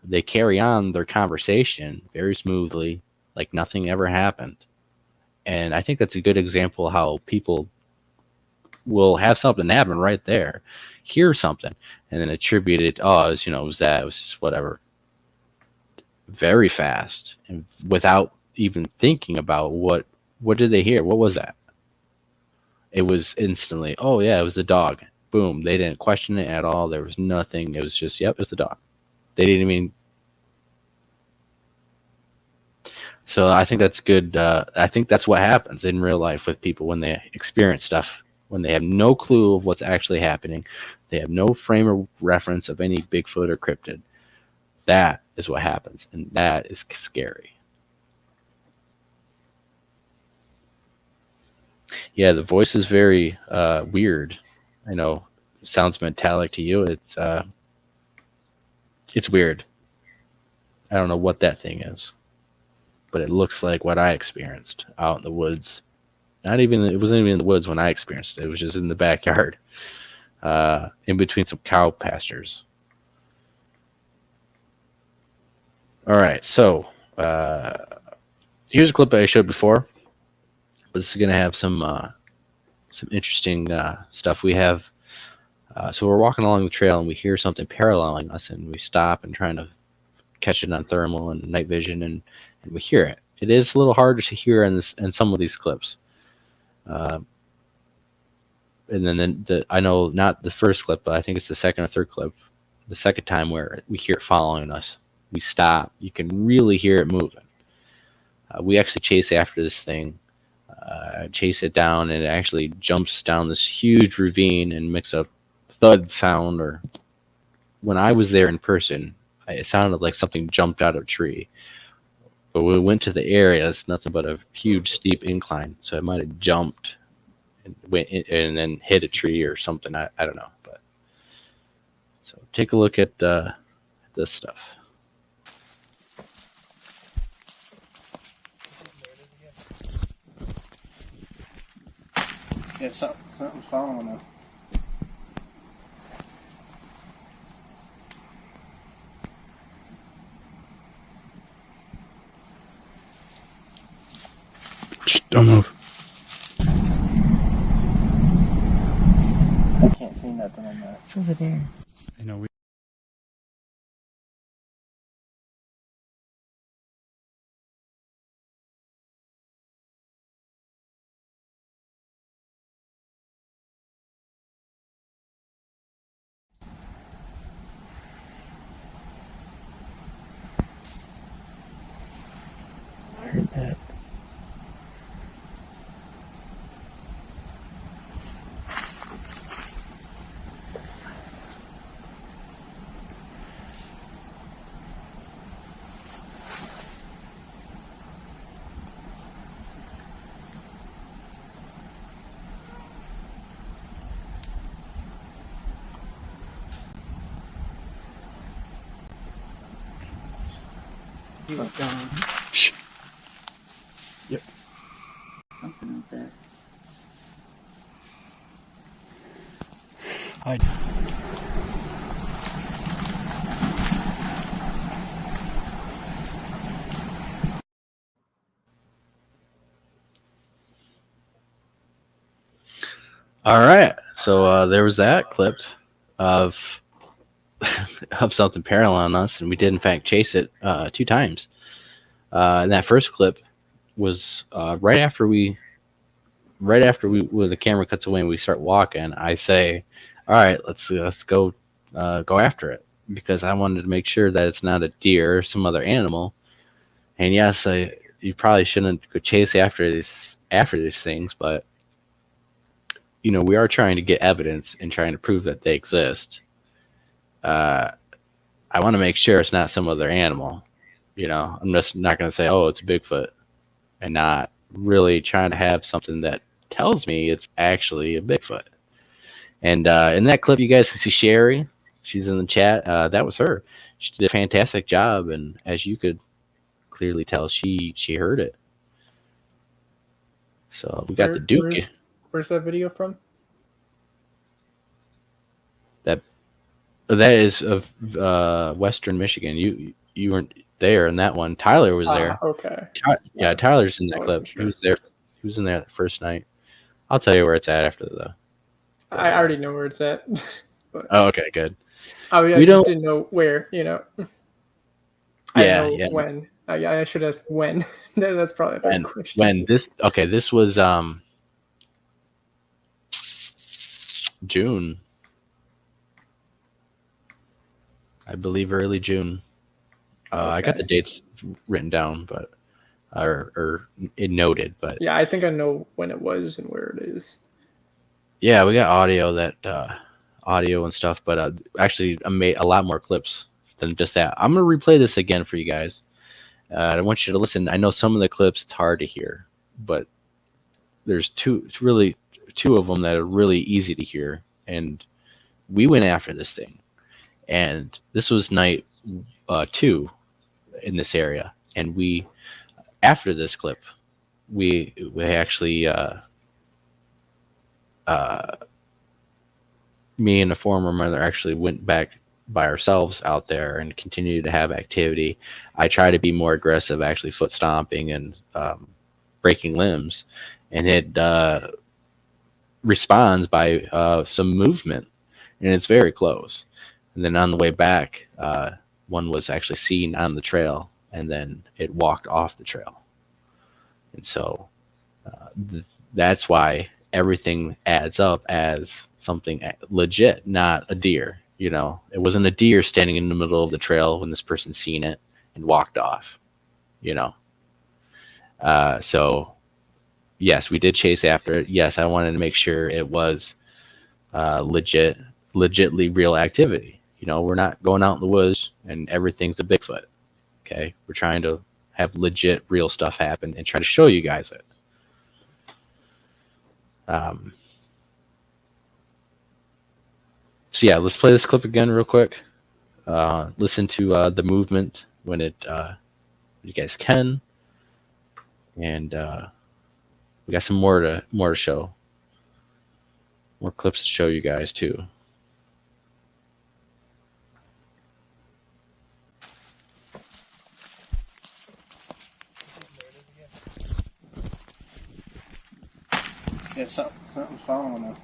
They carry on their conversation very smoothly, like nothing ever happened. And I think that's a good example of how people will have something happen right there, hear something, and then attribute it, oh, it was that, it was just whatever. Very fast, and without even thinking about what did they hear? What was that? It was instantly, oh yeah, it was the dog. Boom. They didn't question it at all. There was nothing. It was just, yep, it's the dog. They didn't even. So I think that's good. I think that's what happens in real life with people when they experience stuff, when they have no clue of what's actually happening. They have no frame of reference of any Bigfoot or cryptid. That is what happens, and that is scary. Yeah, the voice is very weird. I know it sounds metallic to you. It's weird. I don't know what that thing is, but it looks like what I experienced out in the woods. It wasn't even in the woods when I experienced it. It was just in the backyard, in between some cow pastures. All right, so here's a clip I showed before, but this is going to have some interesting stuff. We have so we're walking along the trail and we hear something paralleling us, and we stop and trying to catch it on thermal and night vision, and we hear it. It is a little harder to hear in some of these clips. And then I know not the first clip, but I think it's the second or third clip. The second time where we hear it following us, we stop. You can really hear it moving. We actually chase after this thing, chase it down, and it actually jumps down this huge ravine and makes a thud sound. Or when I was there in person, it sounded like something jumped out of a tree. But when we went to the area, it's nothing but a huge steep incline, so it might have jumped and went in, and then hit a tree or something. I don't know. But so take a look at this stuff. Yeah, something's following us. Don't move. I can't see nothing on that. It's over there. I know we. I heard that. You went down. Shh. Something out there. I. All right. So there was that clip of of something paralleling us, and we did in fact chase it 2 times. And that first clip was right after we when the camera cuts away and we start walking. I say, "All right, let's go go after it," because I wanted to make sure that it's not a deer or some other animal. And yes, you probably shouldn't go chase after these things, but we are trying to get evidence and trying to prove that they exist. Uh, I want to make sure it's not some other animal. I'm just not going to say, "Oh, it's a Bigfoot," and not really trying to have something that tells me it's actually a Bigfoot. And in that clip, you guys can see Sherry. She's in the chat. That was her. She did a fantastic job, and as you could clearly tell, she heard it. So we got the Duke. Where's that video from? That is of Western Michigan. You weren't there in that one. Tyler was there. Okay. Yeah, Tyler's in that I clip. wasn't sure. He was there. He was in there the first night. I'll tell you where it's at after the. I already know where it's at. But Oh, okay, good. I just didn't know where. I know Yeah. when. I should ask when. That's probably a better question. When this was June, I believe early June. I got the dates written down, but or it noted, but yeah, I think I know when it was and where it is. yeah, we got audio and stuff, but actually I made a lot more clips than just that. I'm gonna replay this again for you guys. I want you to listen. I know some of the clips it's hard to hear, but there's two of them that are really easy to hear. And we went after this thing, and this was night 2 in this area. And after this clip, we actually me and the former mother actually went back by ourselves out there and continued to have activity. I try to be more aggressive, actually foot stomping and breaking limbs, and it responds by some movement, and it's very close. And then on the way back, one was actually seen on the trail, and then it walked off the trail. And so that's why everything adds up as something legit, not a deer. It wasn't a deer standing in the middle of the trail when this person seen it and walked off. So yes, we did chase after it. Yes, I wanted to make sure it was legitly real activity. We're not going out in the woods and everything's a Bigfoot. Okay, we're trying to have legit real stuff happen and try to show you guys it. So yeah, let's play this clip again real quick. Listen to the movement when you guys can, and we got some more to show. More clips to show you guys too. Yeah, something's following us.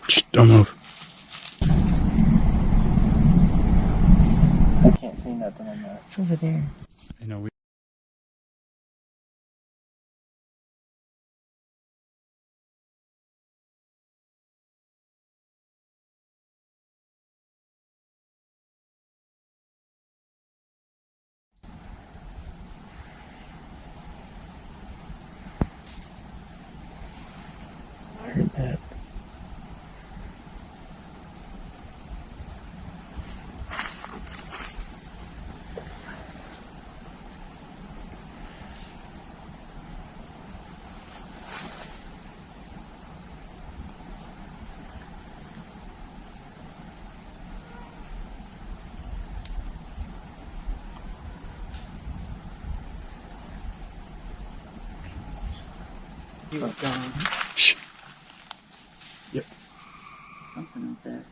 Just don't move. I can't see nothing on that. It's over there. I know we. I heard that. You were gone. Shh. Something out there.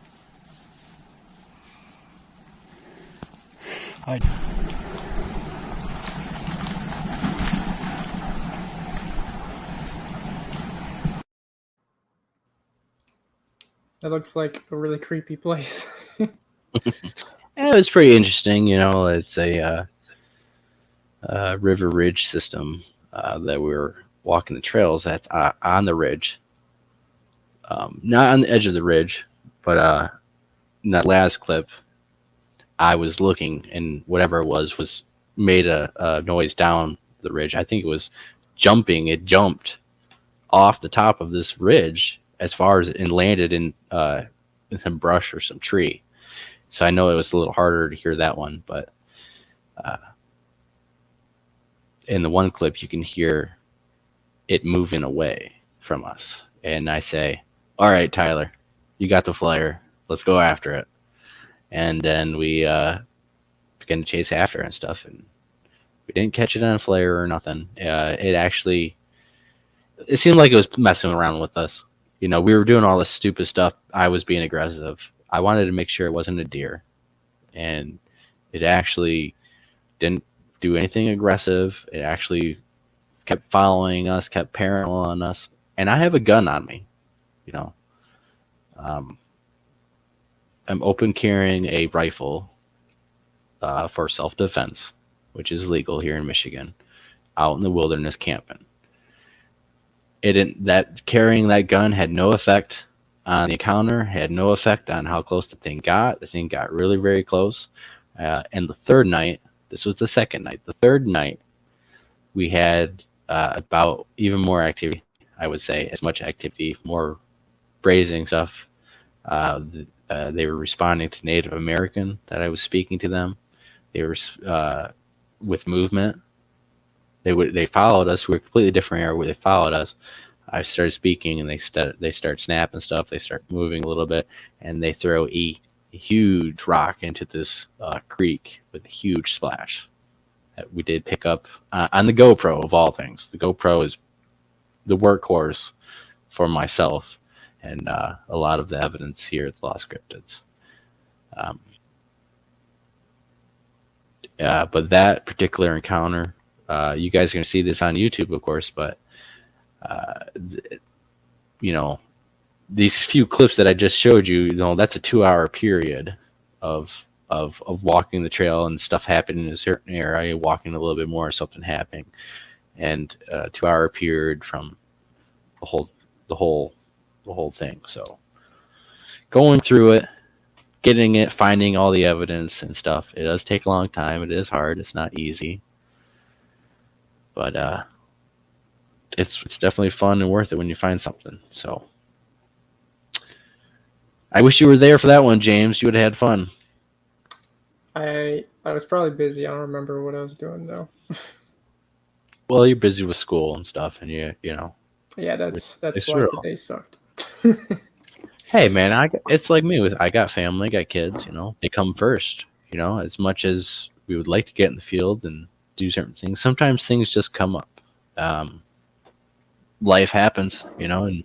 I That looks like a really creepy place. Yeah, it was pretty interesting. It's a river ridge system that we were walking the trails that's on the ridge, not on the edge of the ridge, but in that last clip, I was looking, and whatever it was made a noise down the ridge. I think it was jumping. It jumped off the top of this ridge as far as and landed in some brush or some tree. So I know it was a little harder to hear that one, but uh, in the one clip you can hear it moving away from us, and I say, "All right, Tyler, you got the flyer. Let's go after it." And then we began to chase after it and stuff, and we didn't catch it on a flare or nothing. It seemed like it was messing around with us. We were doing all this stupid stuff. I was being aggressive. I wanted to make sure it wasn't a deer, and it actually didn't do anything aggressive. It actually kept following us, kept paralleling us, and I have a gun on me. You know, um, I'm open carrying a rifle for self-defense, which is legal here in Michigan, out in the wilderness camping. It didn't, that carrying that gun had no effect on the encounter, had no effect on how close the thing got. The thing got really, very close. And the third night, this was the second night. The third night, we had about even more activity. I would say as much activity, more grazing stuff. They were responding to Native American that I was speaking to them. They were with movement. They followed us. We were a completely different area where they followed us. I started speaking, and they start snapping stuff. They start moving a little bit, and they throw a huge rock into this creek with a huge splash. That we did pick up on the GoPro of all things. The GoPro is the workhorse for myself and a lot of the evidence here at the Lost Cryptids. But that particular encounter, you guys are going to see this on YouTube, of course, but these few clips that I just showed you, that's a 2-hour period of walking the trail and stuff happening in a certain area, walking a little bit more, something happening, and a 2-hour period from the whole thing. So going through it, getting it, finding all the evidence and stuff, it does take a long time. It is hard. It's not easy, but it's definitely fun and worth it when you find something. So I wish you were there for that one, James. You would have had fun. I was probably busy. I don't remember what I was doing though. Well, you're busy with school and stuff, and you know. Yeah, that's it's why true. today sucked. Hey, man, it's like me. I got family, got kids. They come first. As much as we would like to get in the field and do certain things, sometimes things just come up. Life happens, and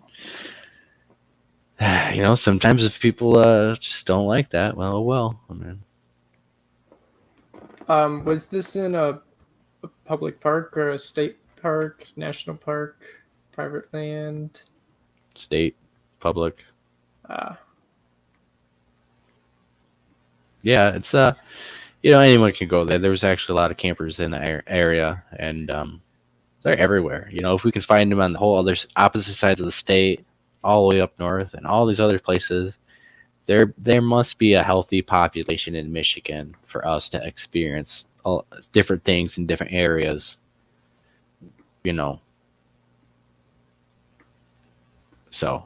sometimes if people just don't like that, well, I mean. Was this in a public park or a state park, national park, private land? State, public. Yeah, it's anyone can go there. There was actually a lot of campers in the area, and they're everywhere. If we can find them on the whole other opposite sides of the state, all the way up north, and all these other places, there must be a healthy population in Michigan for us to experience all different things in different areas. So.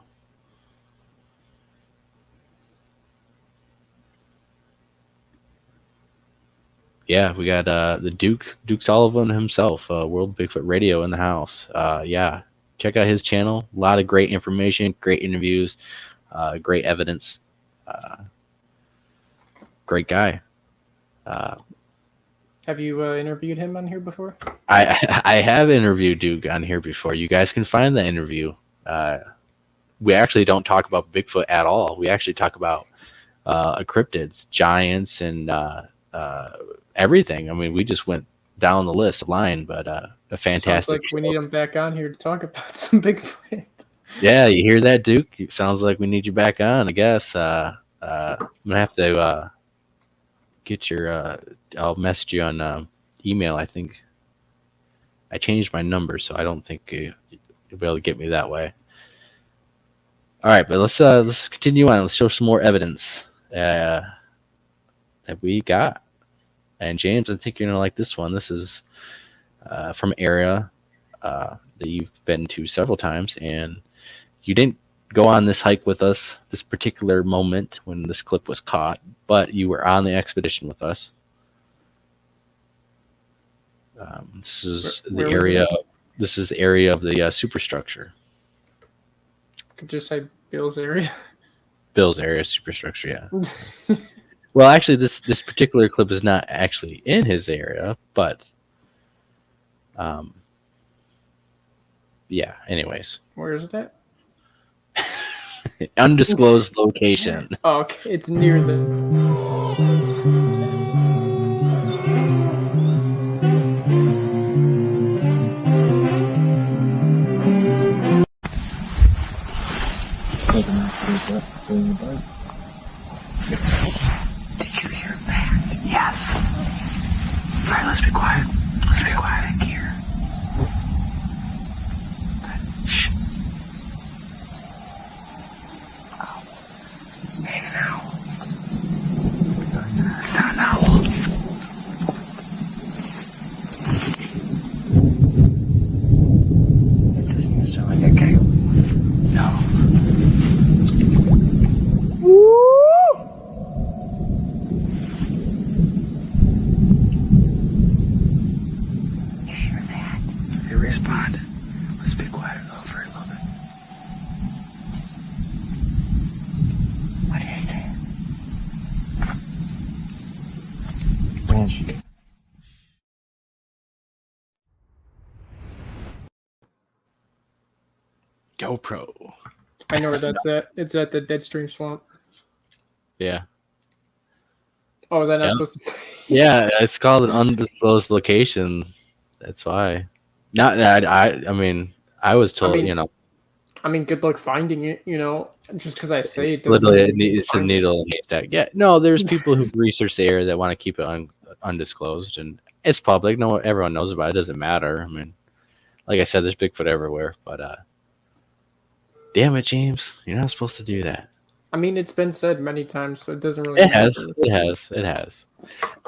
Yeah, we got the Duke Sullivan himself, World Bigfoot Radio in the house. Yeah, check out his channel. A lot of great information, great interviews, great evidence. Great guy. Have you interviewed him on here before? I have interviewed Duke on here before. You guys can find the interview. We actually don't talk about Bigfoot at all. We actually talk about cryptids, giants, and everything. I mean, we just went down the list line, but a Sounds fantastic like we show. need him back on here to talk about some Bigfoot. Yeah, you hear that, Duke? It sounds like we need you back on, I guess. I'm gonna have to get your. I'll message you on email. I think I changed my number, so I don't think you'll be able to get me that way. All right, but let's continue on. Let's show some more evidence that we got. And James, I think you're gonna like this one. This is from an area that you've been to several times, and you didn't go on this hike with us this particular moment when this clip was caught, but you were on the expedition with us. This is Where the was it area. at? This is the area of the superstructure. Could just say Bill's area. Bill's area superstructure. Yeah. Well, actually, this particular clip is not actually in his area, but yeah. Anyways, Where is it at? undisclosed location. Oh, okay. It's near the. Did you hear that? Yes. Alright, let's be quiet. Let's be quiet in here. Shh. Oh. Hey, now. It's not an owl. It doesn't sound like a coyote. No. You hear that? They respond. Let's be quiet over a little bit. What is it? Banshee. GoPro. I know where that's at. It's at the Deadstream Swamp. Yeah. Oh, was I not Yeah. supposed to say? Yeah, it's called an undisclosed location. That's why. Not. I mean, I was told. mean, You know, I mean, good luck finding it. Just because I say it doesn't literally, mean you it's a find it. needle in a haystack. Yeah. No, there's people who research the area that want to keep it undisclosed, and it's public. No, everyone knows about it. It doesn't matter. I mean, like I said, there's Bigfoot everywhere. But damn it, James, you're not supposed to do that. I mean, it's been said many times, so it doesn't really It has. matter. It has. It has.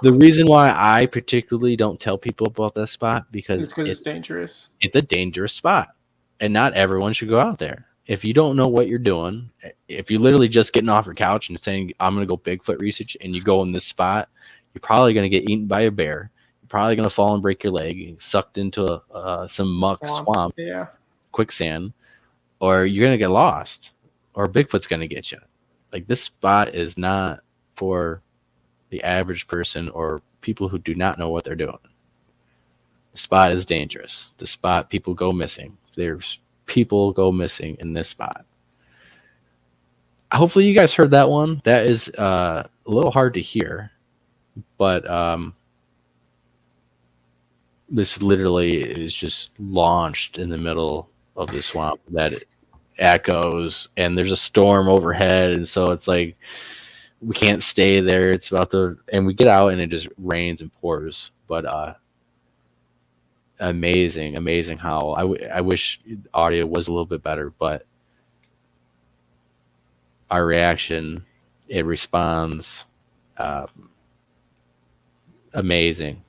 The reason why I particularly don't tell people about that spot because It's because it's dangerous. it's a dangerous spot, and not everyone should go out there. If you don't know what you're doing, if you're literally just getting off your couch and saying, I'm going to go Bigfoot research, and you go in this spot, you're probably going to get eaten by a bear. You're probably going to fall and break your leg, and sucked into some muck, swamp, Yeah. quicksand, or you're going to get lost, or Bigfoot's going to get you. Like, this spot is not for the average person or people who do not know what they're doing. The spot is dangerous. The spot, people go missing. There's people go missing in this spot. Hopefully you guys heard that one. That is a little hard to hear, but this literally is just launched in the middle of the swamp that echoes, and there's a storm overhead, and so it's like we can't stay there. It's about to, and we get out and it just rains and pours. But amazing how I wish audio was a little bit better, but our reaction, it responds amazing.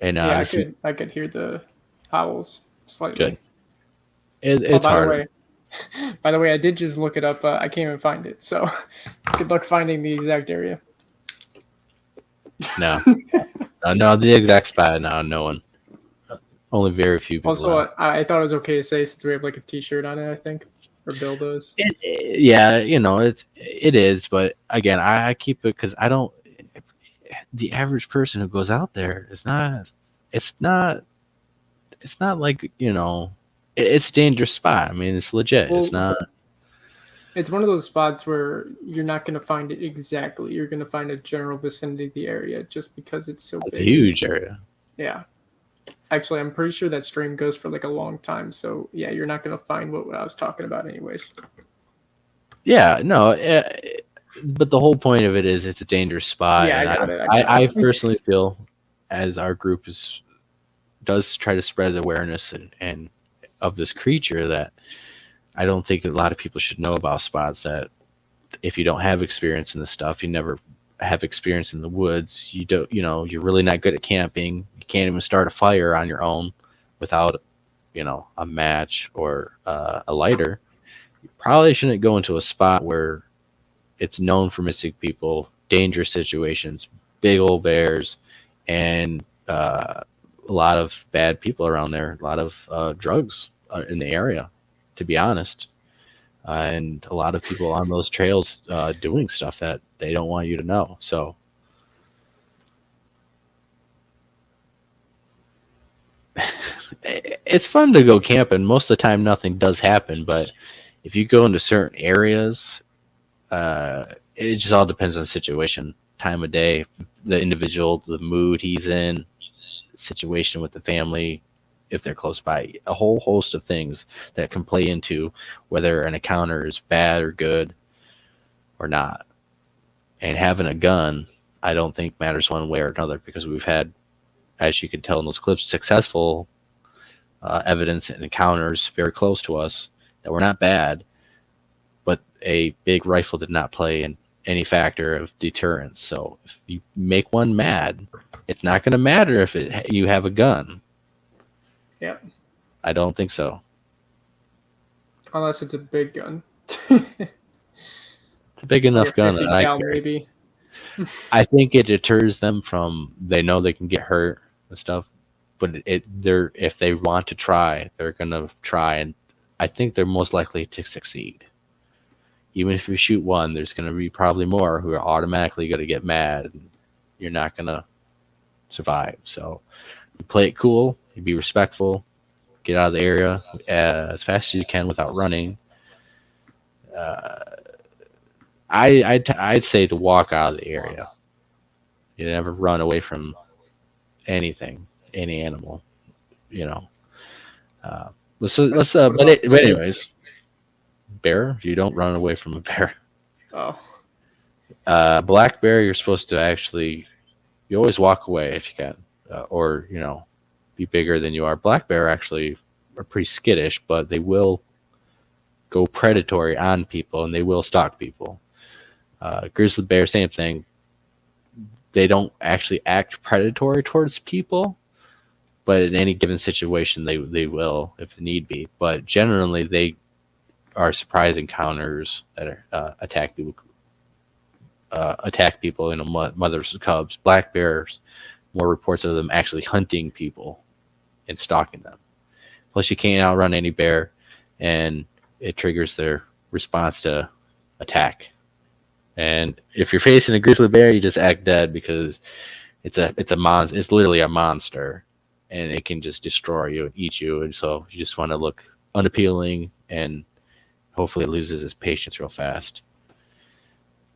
And Yeah, I could hear the howls slightly. Good. It's hard. By the way, I did just look it up. I can't even find it. So good luck finding the exact area. No, the exact spot. No one. Only very few people. Also, I thought it was okay to say since we have like a T-shirt on it. I think, or Bill does. Yeah, it is. But again, I keep it because I don't. The average person who goes out there is not. It's not like it's a dangerous spot. I mean, it's legit. Well, it's not. It's one of those spots where you're not going to find it exactly. You're going to find a general vicinity of the area just because it's so It's a big. huge area. Yeah. Actually, I'm pretty sure that stream goes for like a long time. So yeah, you're not going to find what I was talking about anyways. Yeah, no, but the whole point of it is it's a dangerous spot. Yeah, I and got it. I personally feel, as our group does try to spread awareness and of this creature, that I don't think a lot of people should know about spots. That if you don't have experience in this stuff, you never have experience in the woods. You don't, you're really not good at camping. You can't even start a fire on your own without, a match or a lighter. You probably shouldn't go into a spot where it's known for missing people, dangerous situations, big old bears, and a lot of bad people around there, a lot of drugs in the area, to be honest. And a lot of people on those trails doing stuff that they don't want you to know. So it's fun to go camping. Most of the time, nothing does happen. But if you go into certain areas, it just all depends on the situation, time of day, the individual, the mood he's in, situation with the family, if they're close by, a whole host of things that can play into whether an encounter is bad or good or not. And having a gun, I don't think matters one way or another, because we've had, as you can tell in those clips, successful evidence and encounters very close to us that were not bad, but a big rifle did not play in any factor of deterrence. So if you make one mad, it's not going to matter if you have a gun. Yeah. I don't think so. Unless it's a big gun. It's a big enough Like a gun 50 that I cal carry. maybe. I think it deters them from, they know they can get hurt and stuff, but if they want to try, they're gonna try, and I think they're most likely to succeed. Even if you shoot one, there's gonna be probably more who are automatically gonna get mad, and you're not gonna survive. So you play it cool, you be respectful, get out of the area as fast as you can without running. I'd say to walk out of the area. You never run away from anything, any animal. You know. But anyways, bear. You don't run away from a bear. Oh. Black bear, you're supposed to actually. You always walk away if you can, or be bigger than you are. Black bear actually are pretty skittish, but they will go predatory on people, and they will stalk people. Grizzly bear, same thing. They don't actually act predatory towards people, but in any given situation, they will if need be. But generally, they are surprise encounters that are, attack people. Mothers, cubs, black bears. More reports of them actually hunting people and stalking them. Plus, you can't outrun any bear, and it triggers their response to attack. And if you're facing a grizzly bear, you just act dead, because it's literally a monster, and it can just destroy you and eat you. And so you just want to look unappealing, and hopefully it loses its patience real fast.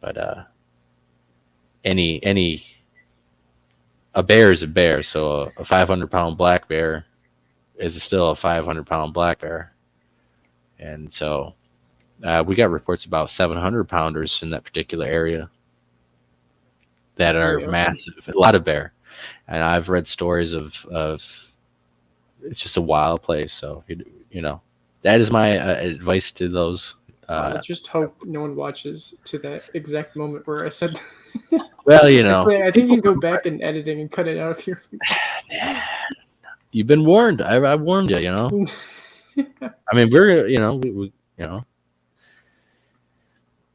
But a bear is a bear, so a 500-pound black bear is still a 500-pound black bear. And so we got reports about 700-pounders in that particular area that are massive, a lot of bear. And I've read stories of it's just a wild place. So, that is my advice to those. Let's just hope no one watches to that exact moment where I said Well, Actually, I think you can go back in editing and cut it out of here. You've been warned. I warned you, I mean, we're, we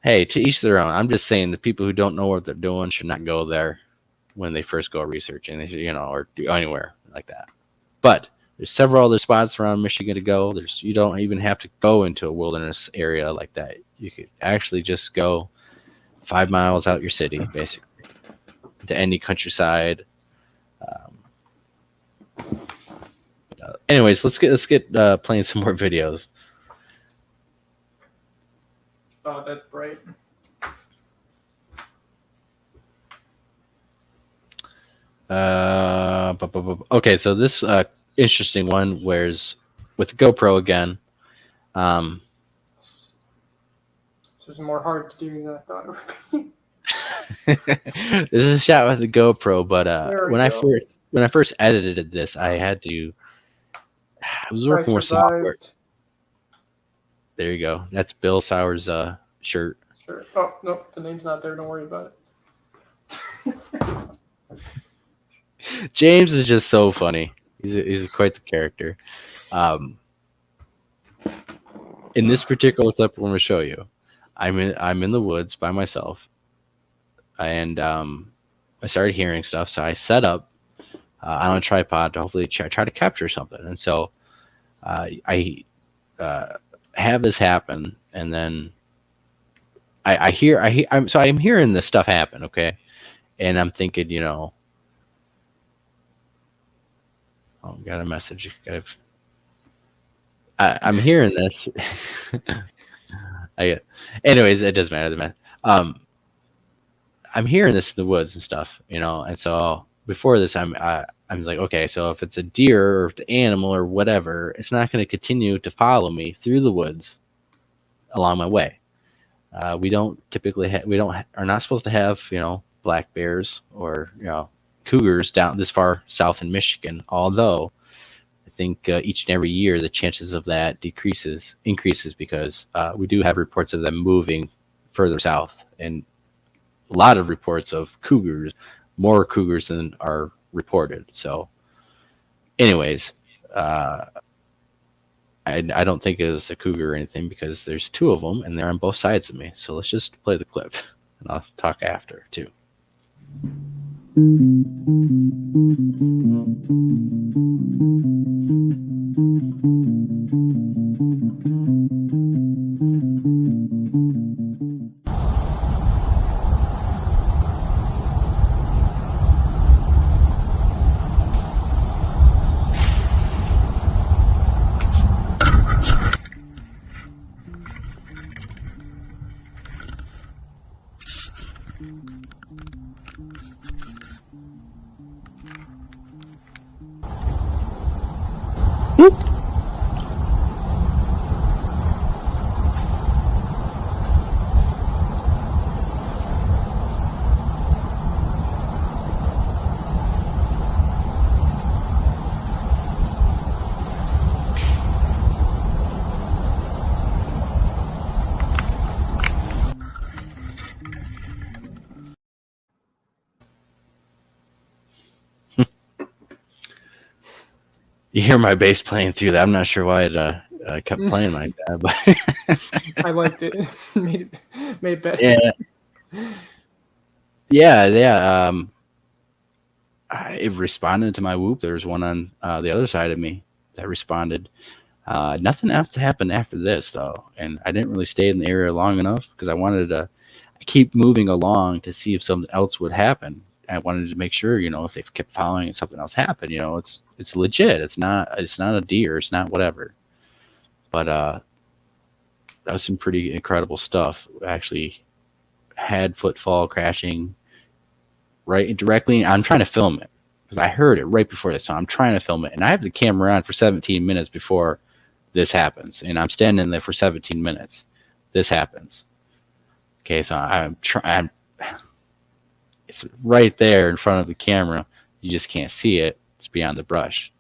hey, to each their own. I'm just saying the people who don't know what they're doing should not go there when they first go researching, or do anywhere like that. But there's several other spots around Michigan to go. You don't even have to go into a wilderness area like that. You could actually just go 5 miles out your city, basically, to any countryside. Anyways, let's get playing some more videos. Okay, so this interesting one, whereas with the GoPro again, um, This is more hard to do than I thought it would be. this is a shot with the GoPro, but There we when I go. first edited this, I had to. I was I working with software. survived. There you go. That's Bill Sauer's shirt. Sure. Oh, no, the name's not there. Don't worry about it. James is just so funny. He's quite the character. In this particular clip, I'm going to show you. I'm in the woods by myself, and I started hearing stuff. So I set up on a tripod to hopefully try to capture something. And so I have this happen, and then I'm hearing this stuff happen. Okay, and I'm thinking, oh, got a message. I'm hearing this. Anyways, it doesn't matter. I'm hearing this in the woods and stuff, and so before this, I'm like, okay, so if it's a deer or if it's an animal or whatever, it's not going to continue to follow me through the woods along my way. We don't typically are not supposed to have black bears or cougars down this far south in Michigan, although I think each and every year the chances of that increases because we do have reports of them moving further south, and a lot of reports of more cougars than are reported. So anyways, I don't think it was a cougar or anything because there's two of them and they're on both sides of me. So let's just play the clip and I'll talk after too. You hear my bass playing through that. I'm not sure why it kept playing like that, but I liked it. made it better. Yeah. It responded to my whoop. There was one on the other side of me that responded. Nothing else happened after this though, and I didn't really stay in the area long enough because I wanted to keep moving along to see if something else would happen. I wanted to make sure, if they kept following and something else happened, it's legit. It's not a deer. It's not whatever. But that was some pretty incredible stuff. I actually had footfall crashing right directly. I'm trying to film it because I heard it right before this, so I'm trying to film it, and I have the camera on for 17 minutes before this happens, and I'm standing there for 17 minutes. This happens. Okay, so I'm trying. It's right there in front of the camera. You just can't see it. It's beyond the brush.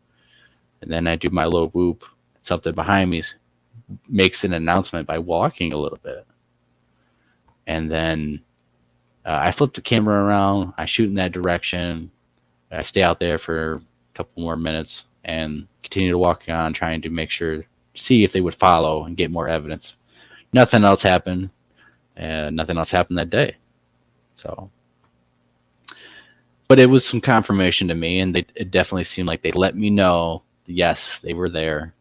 And then I do my little whoop. Something behind me makes an announcement by walking a little bit. And then I flip the camera around. I shoot in that direction. I stay out there for a couple more minutes and continue to walk on, trying to see if they would follow and get more evidence. Nothing else happened. And nothing else happened that day. So. But it was some confirmation to me, and it definitely seemed like they let me know, yes, they were there.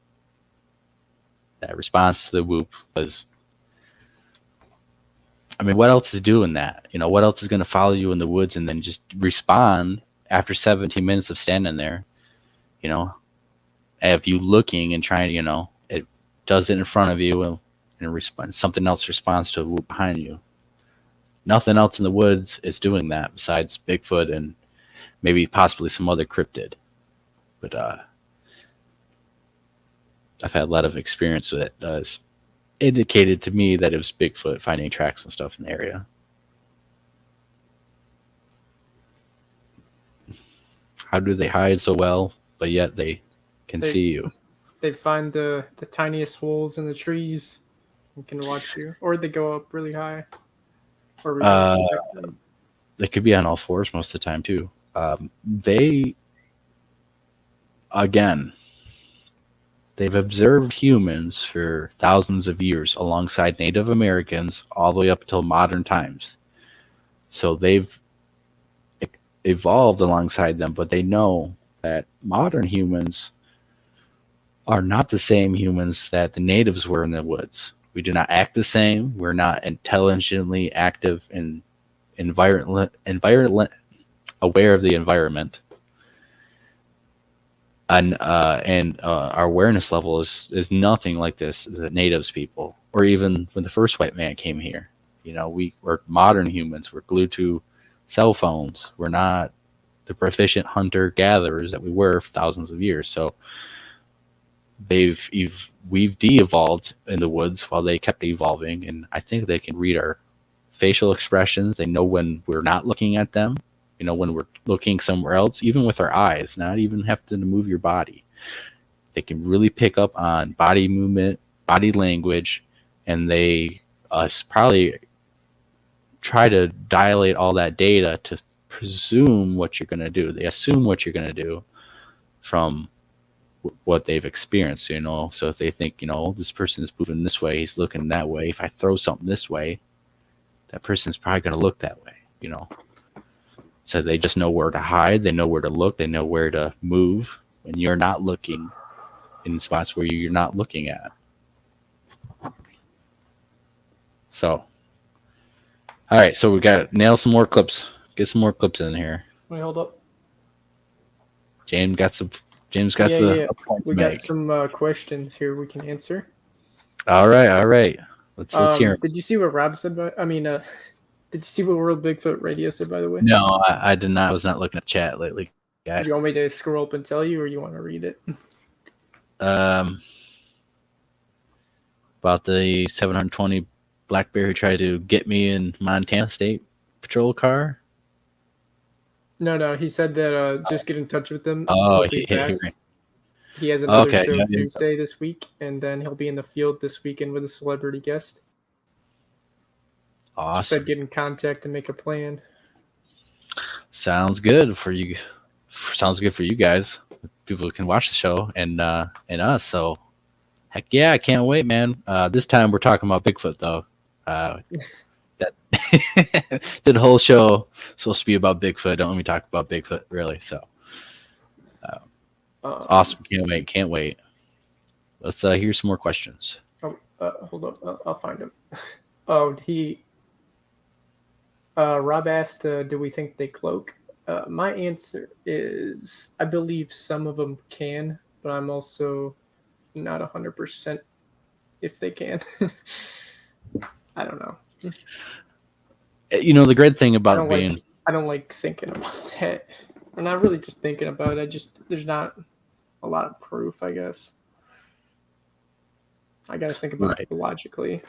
That response to the whoop was, what else is doing that? What else is going to follow you in the woods and then just respond after 17 minutes of standing there? Have you looking and trying, it does it in front of you and something else responds to a whoop behind you. Nothing else in the woods is doing that besides Bigfoot and maybe possibly some other cryptid. But I've had a lot of experience with it. It's indicated to me that it was Bigfoot finding tracks and stuff in the area. How do they hide so well, but yet they can see you? They find the tiniest holes in the trees and can watch you, or they go up really high. Or They could be on all fours most of the time too. They, again, they've observed humans for thousands of years alongside Native Americans all the way up until modern times. So they've evolved alongside them, but they know that modern humans are not the same humans that the natives were in the woods. We do not act the same. We're not intelligently active and environment aware of the environment. And our awareness level is nothing like this, the natives people, or even when the first white man came here. You know, we're modern humans. We're glued to cell phones. We're not the proficient hunter-gatherers that we were for thousands of years. So we've de-evolved in the woods while they kept evolving, and I think they can read our facial expressions. They know when we're not looking at them. You know, when we're looking somewhere else, even with our eyes, not even having to move your body. They can really pick up on body movement, body language, and they probably try to dilate all that data to presume what you're going to do. They assume what you're going to do from what they've experienced, you know. So if they think, you know, this person is moving this way, he's looking that way. If I throw something this way, that person's probably going to look that way, you know. So they just know where to hide. They know where to look. They know where to move when you're not looking in spots where you're not looking at. So, all right. So we got to nail some more clips. Get some more clips in here. Wait, hold up. James got a point We to got make. some questions here we can answer. All right. Let's hear 'em. Did you see what Rob said? Did you see what World Bigfoot Radio said, by the way? No, I did not. I was not looking at chat lately, guys. Do you want me to scroll up and tell you, or you want to read it? About the 720 black bear who tried to get me in Montana State Patrol car. No. He said that just get in touch with them. Oh, He'll be back. He has another show Tuesday this week, and then he'll be in the field this weekend with a celebrity guest. Awesome. Just said get in contact and make a plan. Sounds good for you. Sounds good for you guys. People who can watch the show and us. So, heck yeah, I can't wait, man. This time we're talking about Bigfoot though. That the whole show supposed to be about Bigfoot. Don't let me talk about Bigfoot really. So, awesome. Can't wait. Let's hear some more questions. Hold up. I'll find him. Oh, Rob asked, do we think they cloak? My answer is I believe some of them can, but I'm also not 100% if they can. I don't know. You know, the great thing about I don't like thinking about that. I'm not really just thinking about it. There's not a lot of proof, I guess. I got to think about it logically.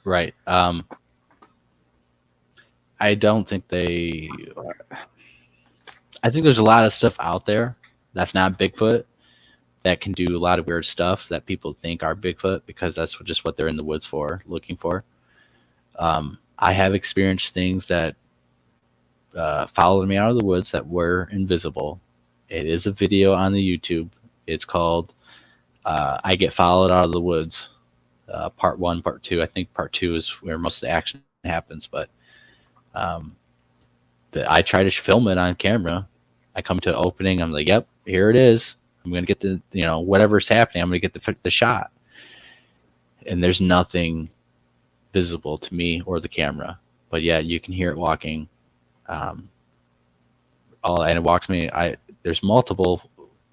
Right. I don't think I think there's a lot of stuff out there that's not Bigfoot that can do a lot of weird stuff that people think are Bigfoot because that's just what they're in the woods for, looking for. I have experienced things that followed me out of the woods that were invisible. It is a video on the YouTube. It's called I Get Followed Out of the Woods. Part 1, part 2. I think part 2 is where most of the action happens, but I try to film it on camera. I come to an opening. I'm like, yep, here it is. I'm going to get the, whatever's happening, I'm going to get the shot. And there's nothing visible to me or the camera. But yeah, you can hear it walking. And it walks me. There's multiple,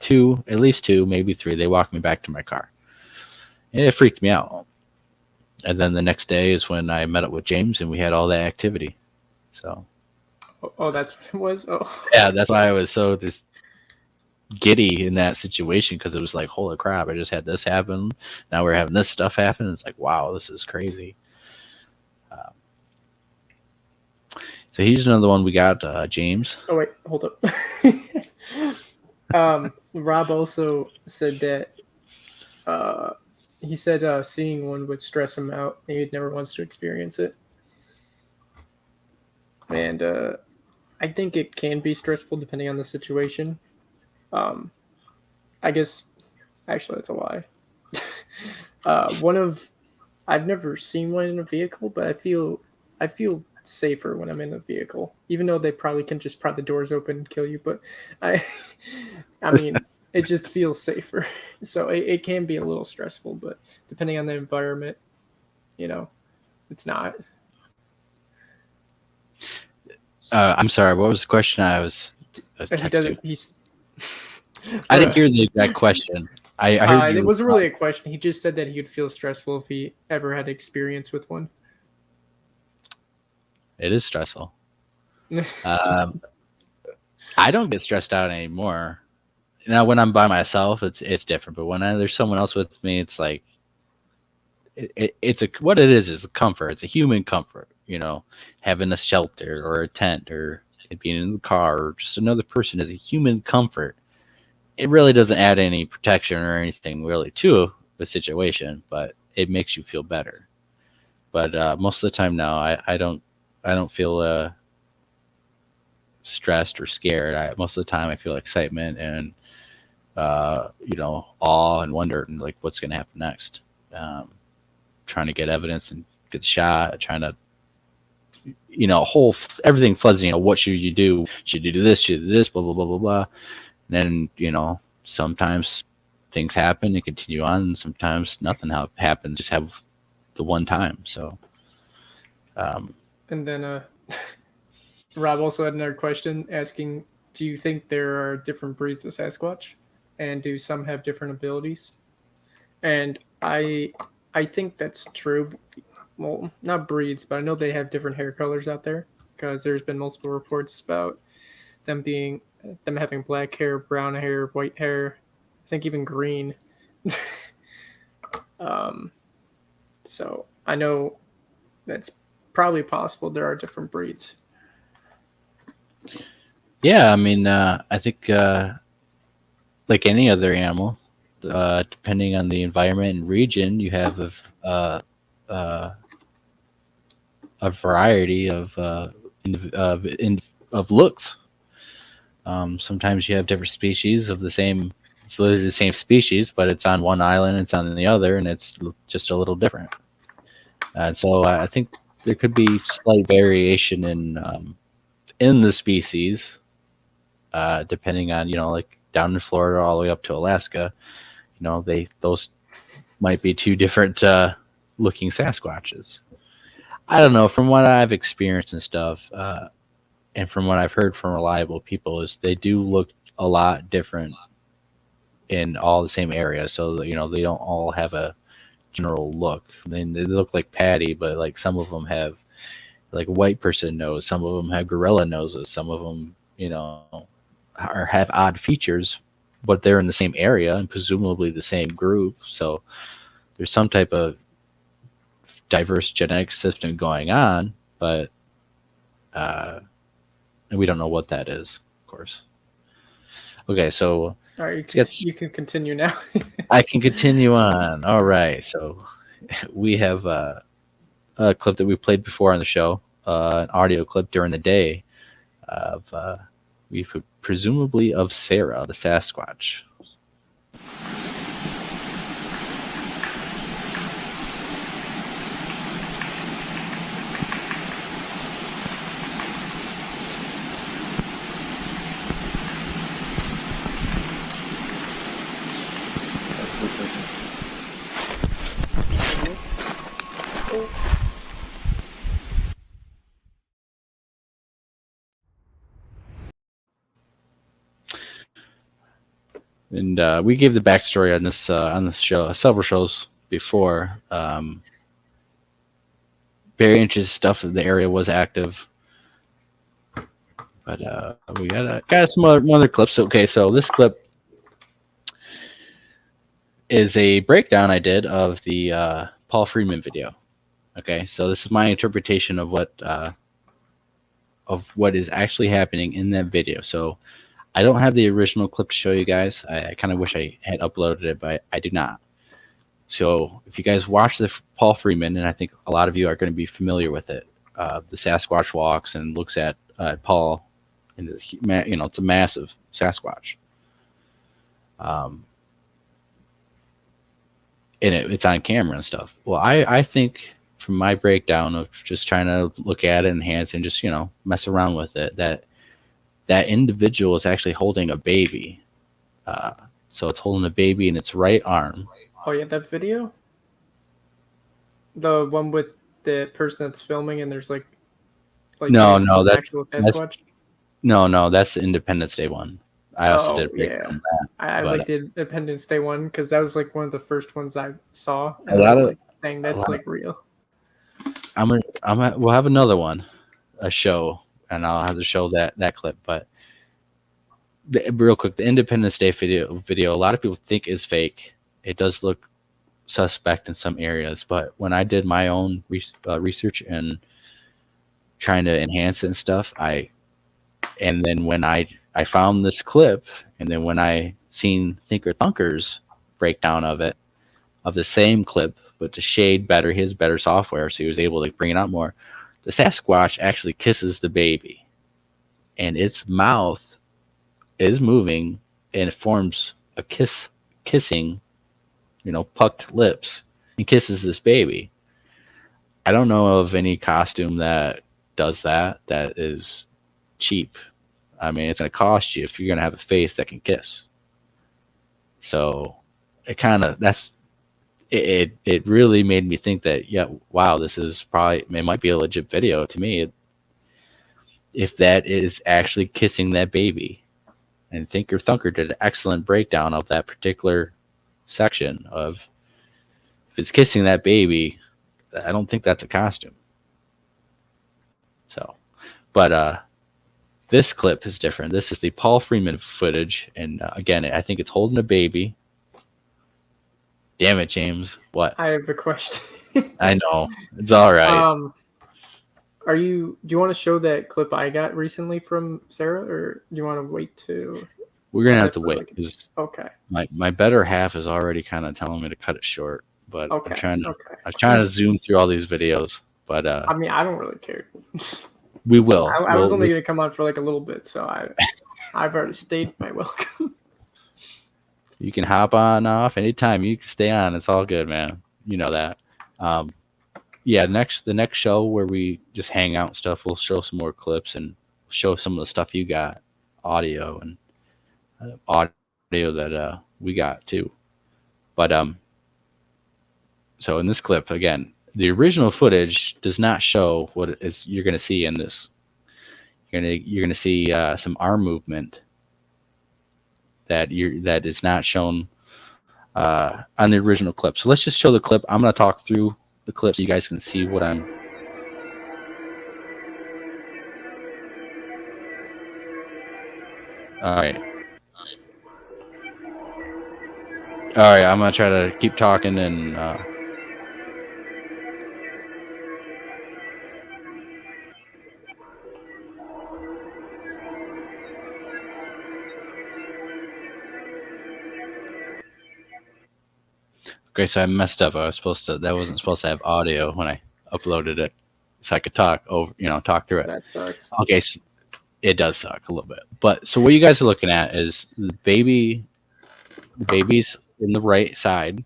at least two, maybe three. They walk me back to my car. And it freaked me out. And then the next day is when I met up with James and we had all that activity. So Oh, that's what it was. Oh, Yeah, that's why I was so just giddy in that situation because it was like, holy crap! I just had this happen. Now we're having this stuff happen. It's like, wow, this is crazy. So here's another one we got, James. oh wait, hold up. Rob also said that he said seeing one would stress him out, and he never wants to experience it. And I think it can be stressful depending on the situation. I guess actually that's a lie. One of I've never seen one in a vehicle, but I feel safer when I'm in a vehicle, even though they probably can just pry the doors open and kill you. But I, I mean, it just feels safer. So it can be a little stressful, but depending on the environment, it's not. I'm sorry. What was the question? I was He texting. doesn't. He's. I didn't hear the exact question. I heard you. It wasn't really a question. He just said that he would feel stressful if he ever had experience with one. It is stressful. I don't get stressed out anymore. Now, when I'm by myself, it's different. But when there's someone else with me, it's like it's what it is a comfort. It's a human comfort. Having a shelter or a tent or being in the car or just another person is a human comfort. It really doesn't add any protection or anything really to the situation, but it makes you feel better. But most of the time now, I don't feel stressed or scared. Most of the time, I feel excitement and awe and wonder and like what's going to happen next. Trying to get evidence and get shot. Trying to, everything floods. What should you do? Should you do this? Should you do this? Blah blah blah blah blah. And then sometimes things happen and continue on, and sometimes nothing happens. Just have the one time. So. And then Rob also had another question asking, do you think there are different breeds of Sasquatch? And do some have different abilities? And I think that's true. Well, not breeds, but I know they have different hair colors out there because there's been multiple reports about them having black hair, brown hair, white hair, I think even green. So I know that's probably possible there are different breeds. Yeah, I mean, I think like any other animal, depending on the environment and region, you have a variety of looks. Sometimes you have different species of it's literally the same species, but it's on one island, it's on the other, and it's just a little different. And so I think there could be slight variation in the species, depending on like down in Florida all the way up to Alaska. Those might be two different looking Sasquatches. I don't know. From what I've experienced and stuff, and from what I've heard from reliable people, is they do look a lot different in all the same area. So they don't all have a general look. They look like Patty, but like some of them have like a white person nose. Some of them have gorilla noses. Some of them, have odd features, but they're in the same area and presumably the same group. So there's some type of diverse genetic system going on, but we don't know what that is, of course. Okay, so All right, you can continue now. I can continue on. All right, so we have a clip that we played before on the show, an audio clip during the day of presumably of Sarah, the Sasquatch. And we gave the backstory on this show, several shows before. Very interesting stuff. The area was active. But we got some other clips. Okay, so this clip is a breakdown I did of the Paul Freeman video. Okay, so this is my interpretation of what is actually happening in that video. So I don't have the original clip to show you guys. I kind of wish I had uploaded it, but I do not. So if you guys watch the Paul Freeman, and I think a lot of you are going to be familiar with it, the Sasquatch walks and looks at Paul, and it's a massive Sasquatch. And it's on camera and stuff. Well, I think from my breakdown of just trying to look at it, enhance, and just mess around with it, that individual is actually holding a baby. So it's holding a baby in its right arm. Oh yeah, that video? The one with the person that's filming and there's like No, that's actual Sasquatch? No, that's the Independence Day one. I also did a breakdown yeah. of that. I liked the Independence Day one because that was like one of the first ones I saw. A And I lot was of- like, dang, that's like real. We'll have another one, a show, and I'll have to show that clip. But real quick, the Independence Day video, a lot of people think is fake. It does look suspect in some areas, but when I did my own research and trying to enhance it and stuff, and then when I found this clip, and then when I seen Thinker Thunker's breakdown of it, of the same clip, but to shade better, his better software, so he was able to bring it out more. The Sasquatch actually kisses the baby, and its mouth is moving, and it forms a kissing, pucked lips, and kisses this baby. I don't know of any costume that does that is cheap. I mean, it's going to cost you if you're going to have a face that can kiss. So it really made me think that, yeah, wow, this is it might be a legit video to me. If that is actually kissing that baby. And Thinker Thunker did an excellent breakdown of that particular section of, if it's kissing that baby, I don't think that's a costume. So, but this clip is different. This is the Paul Freeman footage, and again, I think it's holding a baby. Damn it, James! What? I have a question. I know, it's all right. Do you want to show that clip I got recently from Sarah, or do you want to wait to? We're gonna have to wait because okay. My better half is already kind of telling me to cut it short, but okay. I'm trying to zoom through all these videos. But I mean, I don't really care. We will. I was only going to come on for like a little bit, so I've already stayed my welcome. You can hop on off anytime. You can stay on. It's all good, man. You know that. Yeah, the next show where we just hang out and stuff, we'll show some more clips and show some of the stuff you got, audio that we got too. But so in this clip again, the original footage does not show what you're going to see in this. You're going to see some arm movement that is not shown on the original clip. So let's just show the clip. I'm going to talk through the clip so you guys can see what I'm. All right. I'm going to try to keep talking and. Okay, so I messed up. That wasn't supposed to have audio when I uploaded it, so I could talk through it. That sucks. Okay, so it does suck a little bit. But so what you guys are looking at is the baby's in the right side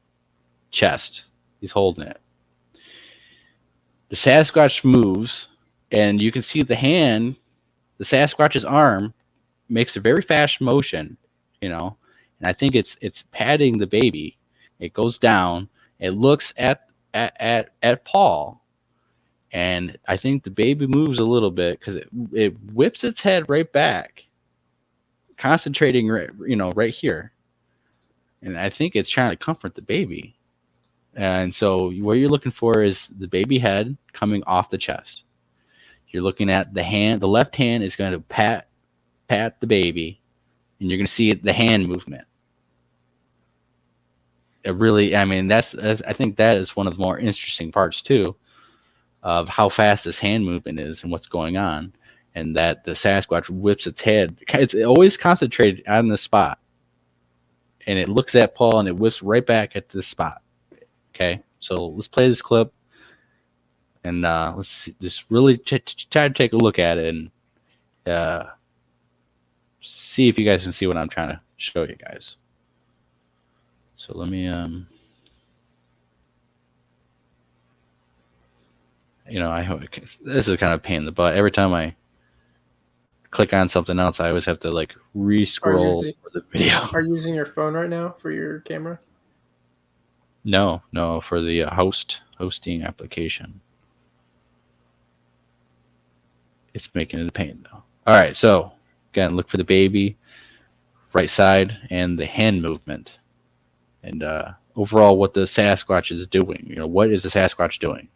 chest. He's holding it. The Sasquatch moves, and you can see the Sasquatch's arm makes a very fast motion, and I think it's patting the baby. It goes down. It looks at Paul, and I think the baby moves a little bit because it whips its head right back, concentrating right here, and I think it's trying to comfort the baby. And so what you're looking for is the baby head coming off the chest. You're looking at the hand. The left hand is going to pat pat the baby, and you're going to see the hand movement. It really, I mean, I think that is one of the more interesting parts too, of how fast this hand movement is and what's going on, and that the Sasquatch whips its head. It's always concentrated on the spot, and it looks at Paul and it whips right back at this spot. Okay, so let's play this clip, and let's just really try to take a look at it and see if you guys can see what I'm trying to show you guys. So let me, I hope this is kind of a pain in the butt. Every time I click on something else, I always have to like re-scroll for the video. Are you using your phone right now for your camera? No, for the hosting application. It's making it a pain though. All right, so again, look for the baby, right side, and the hand movement. And overall, what the Sasquatch is doing. What is the Sasquatch doing?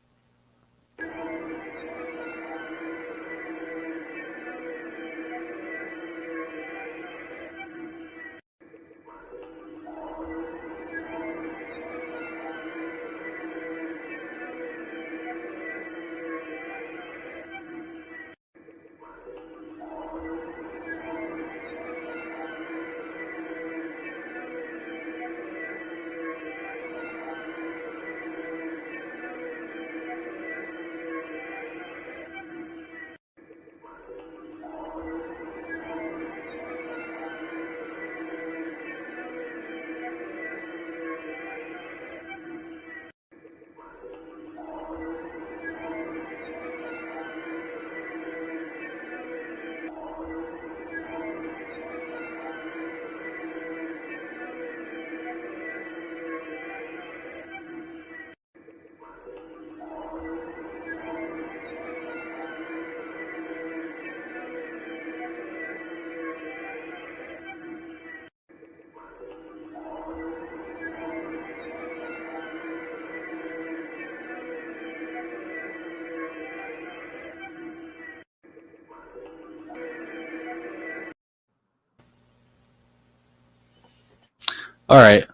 All right.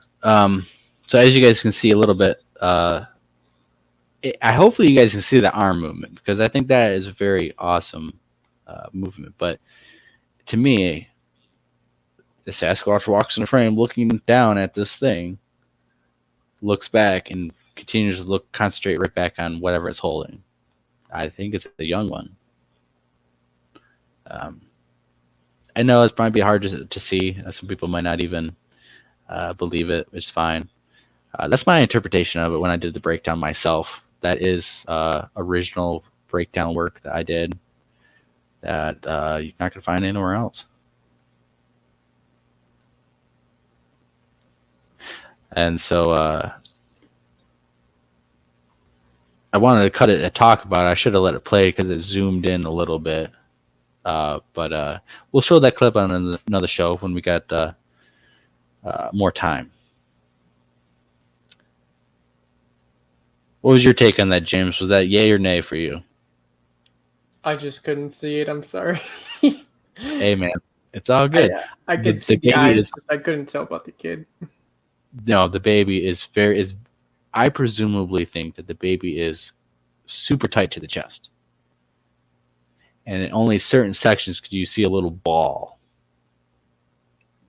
So as you guys can see a little bit, hopefully you guys can see the arm movement, because I think that is a very awesome movement. But to me, the Sasquatch walks in the frame, looking down at this thing, looks back, and continues to concentrate right back on whatever it's holding. I think it's the young one. I know it's probably hard to see. Some people might not even believe it, which is fine. That's my interpretation of it when I did the breakdown myself. That is original breakdown work that I did that you're not going to find anywhere else. And so I wanted to cut it and talk about it. I should have let it play because it zoomed in a little bit. But we'll show that clip on another show when we got more time. What was your take on that, James? Was that yay or nay for you? I just couldn't see it. I'm sorry. Hey, man, it's all good. I could see the eyes, just I couldn't tell about the kid. No, the baby is I presumably think that the baby is super tight to the chest. And in only certain sections could you see a little ball.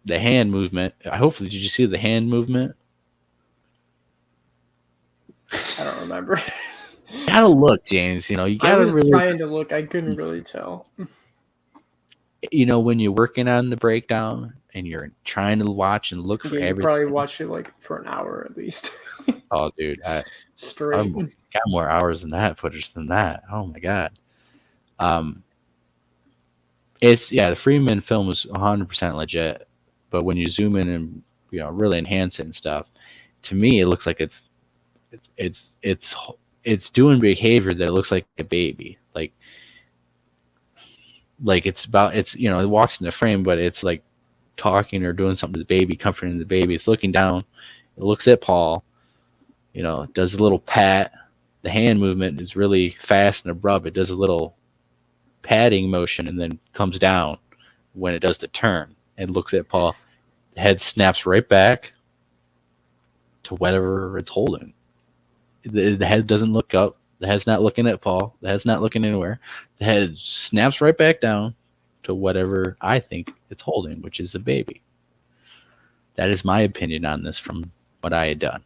The hand movement, hopefully, did you see the hand movement? I don't remember. You gotta look, James. You gotta I was really trying to look. I couldn't really tell. When you're working on the breakdown and you're trying to watch and look for everything. You probably watched it like for an hour at least. Oh, dude, straight. I've got more hours than that footage than that. Oh my god. The Freeman film is 100% legit, but when you zoom in and really enhance it and stuff, to me it looks like it's doing behavior that looks like a baby, like it walks in the frame, but it's like talking or doing something to the baby, comforting the baby. It's looking down, it looks at Paul, does a little pat. The hand movement is really fast and abrupt. It does a little patting motion and then comes down when it does the turn and looks at Paul, the head snaps right back to whatever it's holding. The head doesn't look up. The head's not looking at Paul. The head's not looking anywhere. The head snaps right back down to whatever I think it's holding, which is a baby. That is my opinion on this from what I had done.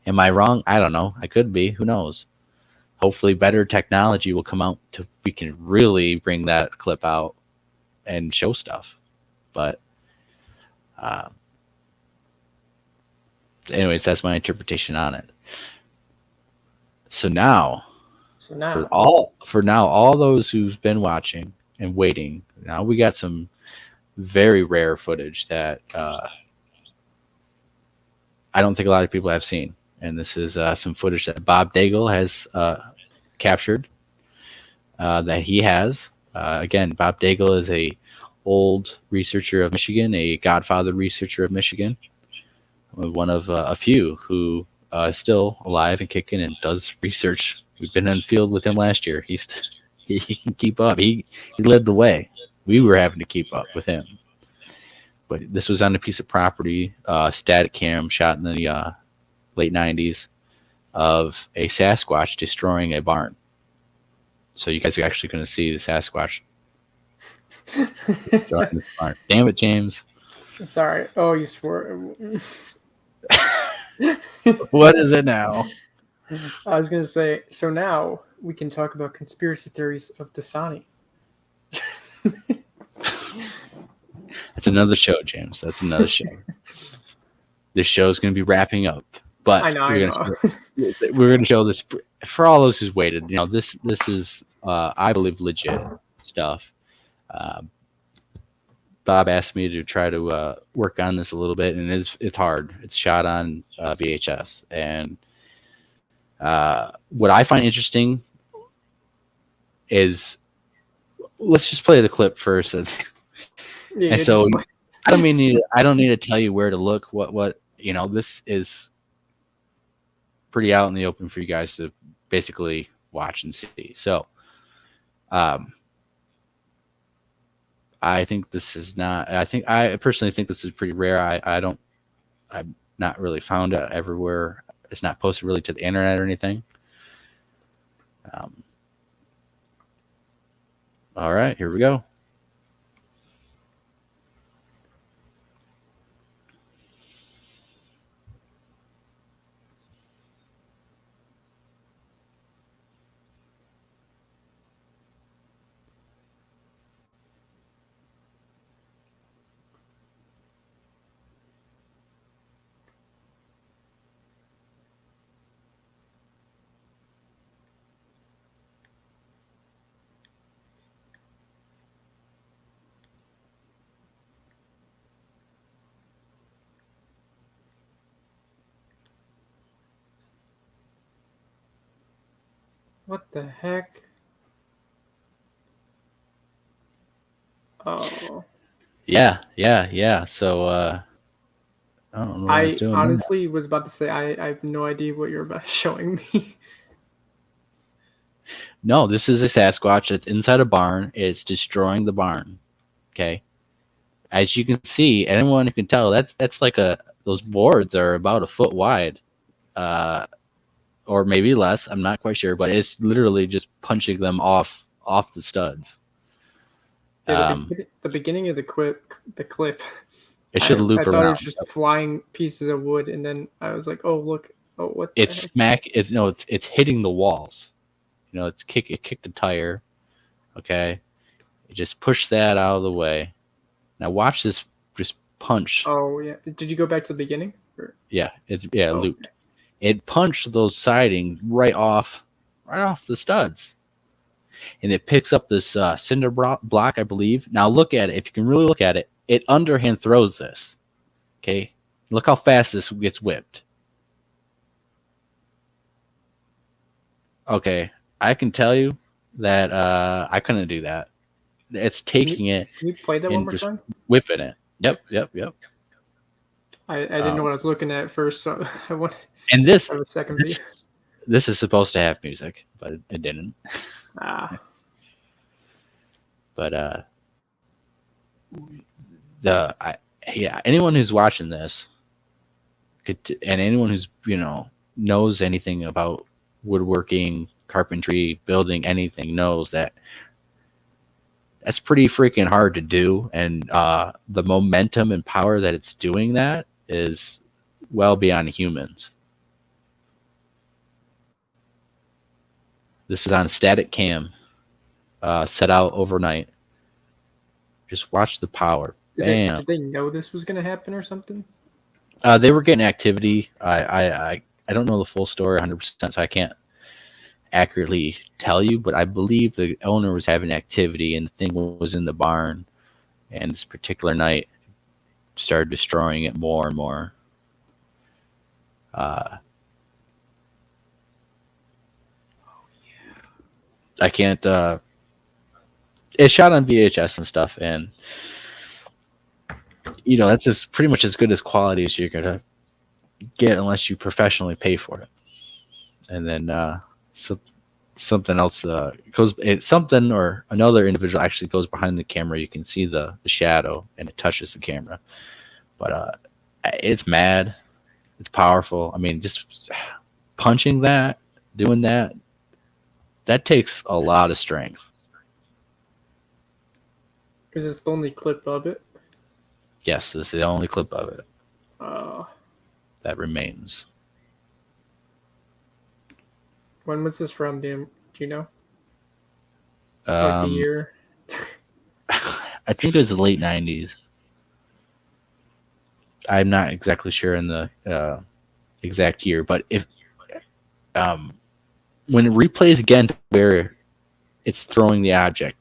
Am I wrong? I don't know. I could be. Who knows? Hopefully better technology will come out to we can really bring that clip out and show stuff. But anyways, that's my interpretation on it. So now all those who've been watching and waiting, now we got some very rare footage that I don't think a lot of people have seen. And this is some footage that Bob Daigle has captured that he has. Again, Bob Daigle is a old researcher of Michigan, a godfather researcher of Michigan, one of a few who is still alive and kicking and does research. We've been in the field with him last year. He can keep up. He led the way. We were having to keep up with him. But this was on a piece of property, static cam shot in the late 90s of a Sasquatch destroying a barn. So you guys are actually going to see the Sasquatch destroying this barn. Damn it, James. Sorry. Oh, you swore. What is it now? I was going to say, so now we can talk about conspiracy theories of Dasani. That's another show, James. That's another show. This show is going to be wrapping up. But I know. we're going to show this for all those who's waited. You know, this is, I believe, legit stuff. Bob asked me to try to work on this a little bit, and it's hard. It's shot on VHS. And what I find interesting is, let's just play the clip first. And so I don't need to tell you where to look. What you know, this is pretty out in the open for you guys to basically watch and see. So, I think this is not. I personally think this is pretty rare. I've not really found it everywhere. It's not posted really to the internet or anything. All right, here we go. What the heck? Oh. Yeah. So I don't know what I was doing. Honestly was about to say I have no idea what you're about showing me. No, this is a Sasquatch that's inside a barn. It's destroying the barn. Okay. As you can see, anyone who can tell, that's like those boards are about a foot wide. Or maybe less. I'm not quite sure, but it's literally just punching them off the studs. The beginning of the clip. It should loop around. I thought it was just flying pieces of wood, and then I was like, "Oh, look! Oh, what?" It's hitting the walls. You know, it kicked a tire. Okay, it just pushed that out of the way. Now watch this just punch. Oh yeah. Did you go back to the beginning? Or? Yeah, it looped. It punched those sidings right off the studs. And it picks up this cinder block, I believe. Now look at it. If you can really look at it, it underhand throws this. Okay? Look how fast this gets whipped. Okay. I can tell you that I couldn't do that. It's taking it. Can you play that one more time? Whipping it. Yep. I didn't know what I was looking at first, so I want. And this have a second view. This is supposed to have music, but it didn't. Ah. But anyone who's watching this and anyone who's knows anything about woodworking, carpentry, building anything knows that that's pretty freaking hard to do, and the momentum and power that it's doing that is well beyond humans. This is on static cam, set out overnight. Just watch the power. Bam. Did they know this was going to happen or something? They were getting activity. I don't know the full story 100%, so I can't accurately tell you, but I believe the owner was having activity and the thing was in the barn, and this particular night started destroying it more and more. I can't. It's shot on VHS and stuff, and that's just pretty much as good as quality as you're gonna get unless you professionally pay for it. And then something else something or another individual actually goes behind the camera. You can see the shadow, and it touches the camera. But it's mad. It's powerful. I mean, just punching that, doing that takes a lot of strength. Is this the only clip of it? Yes, this is the only clip of it Uh, that remains. when was this from, do you know? Like the year? I think it was the late 90s. I'm not exactly sure in the exact year, but if when it replays again to where it's throwing the object,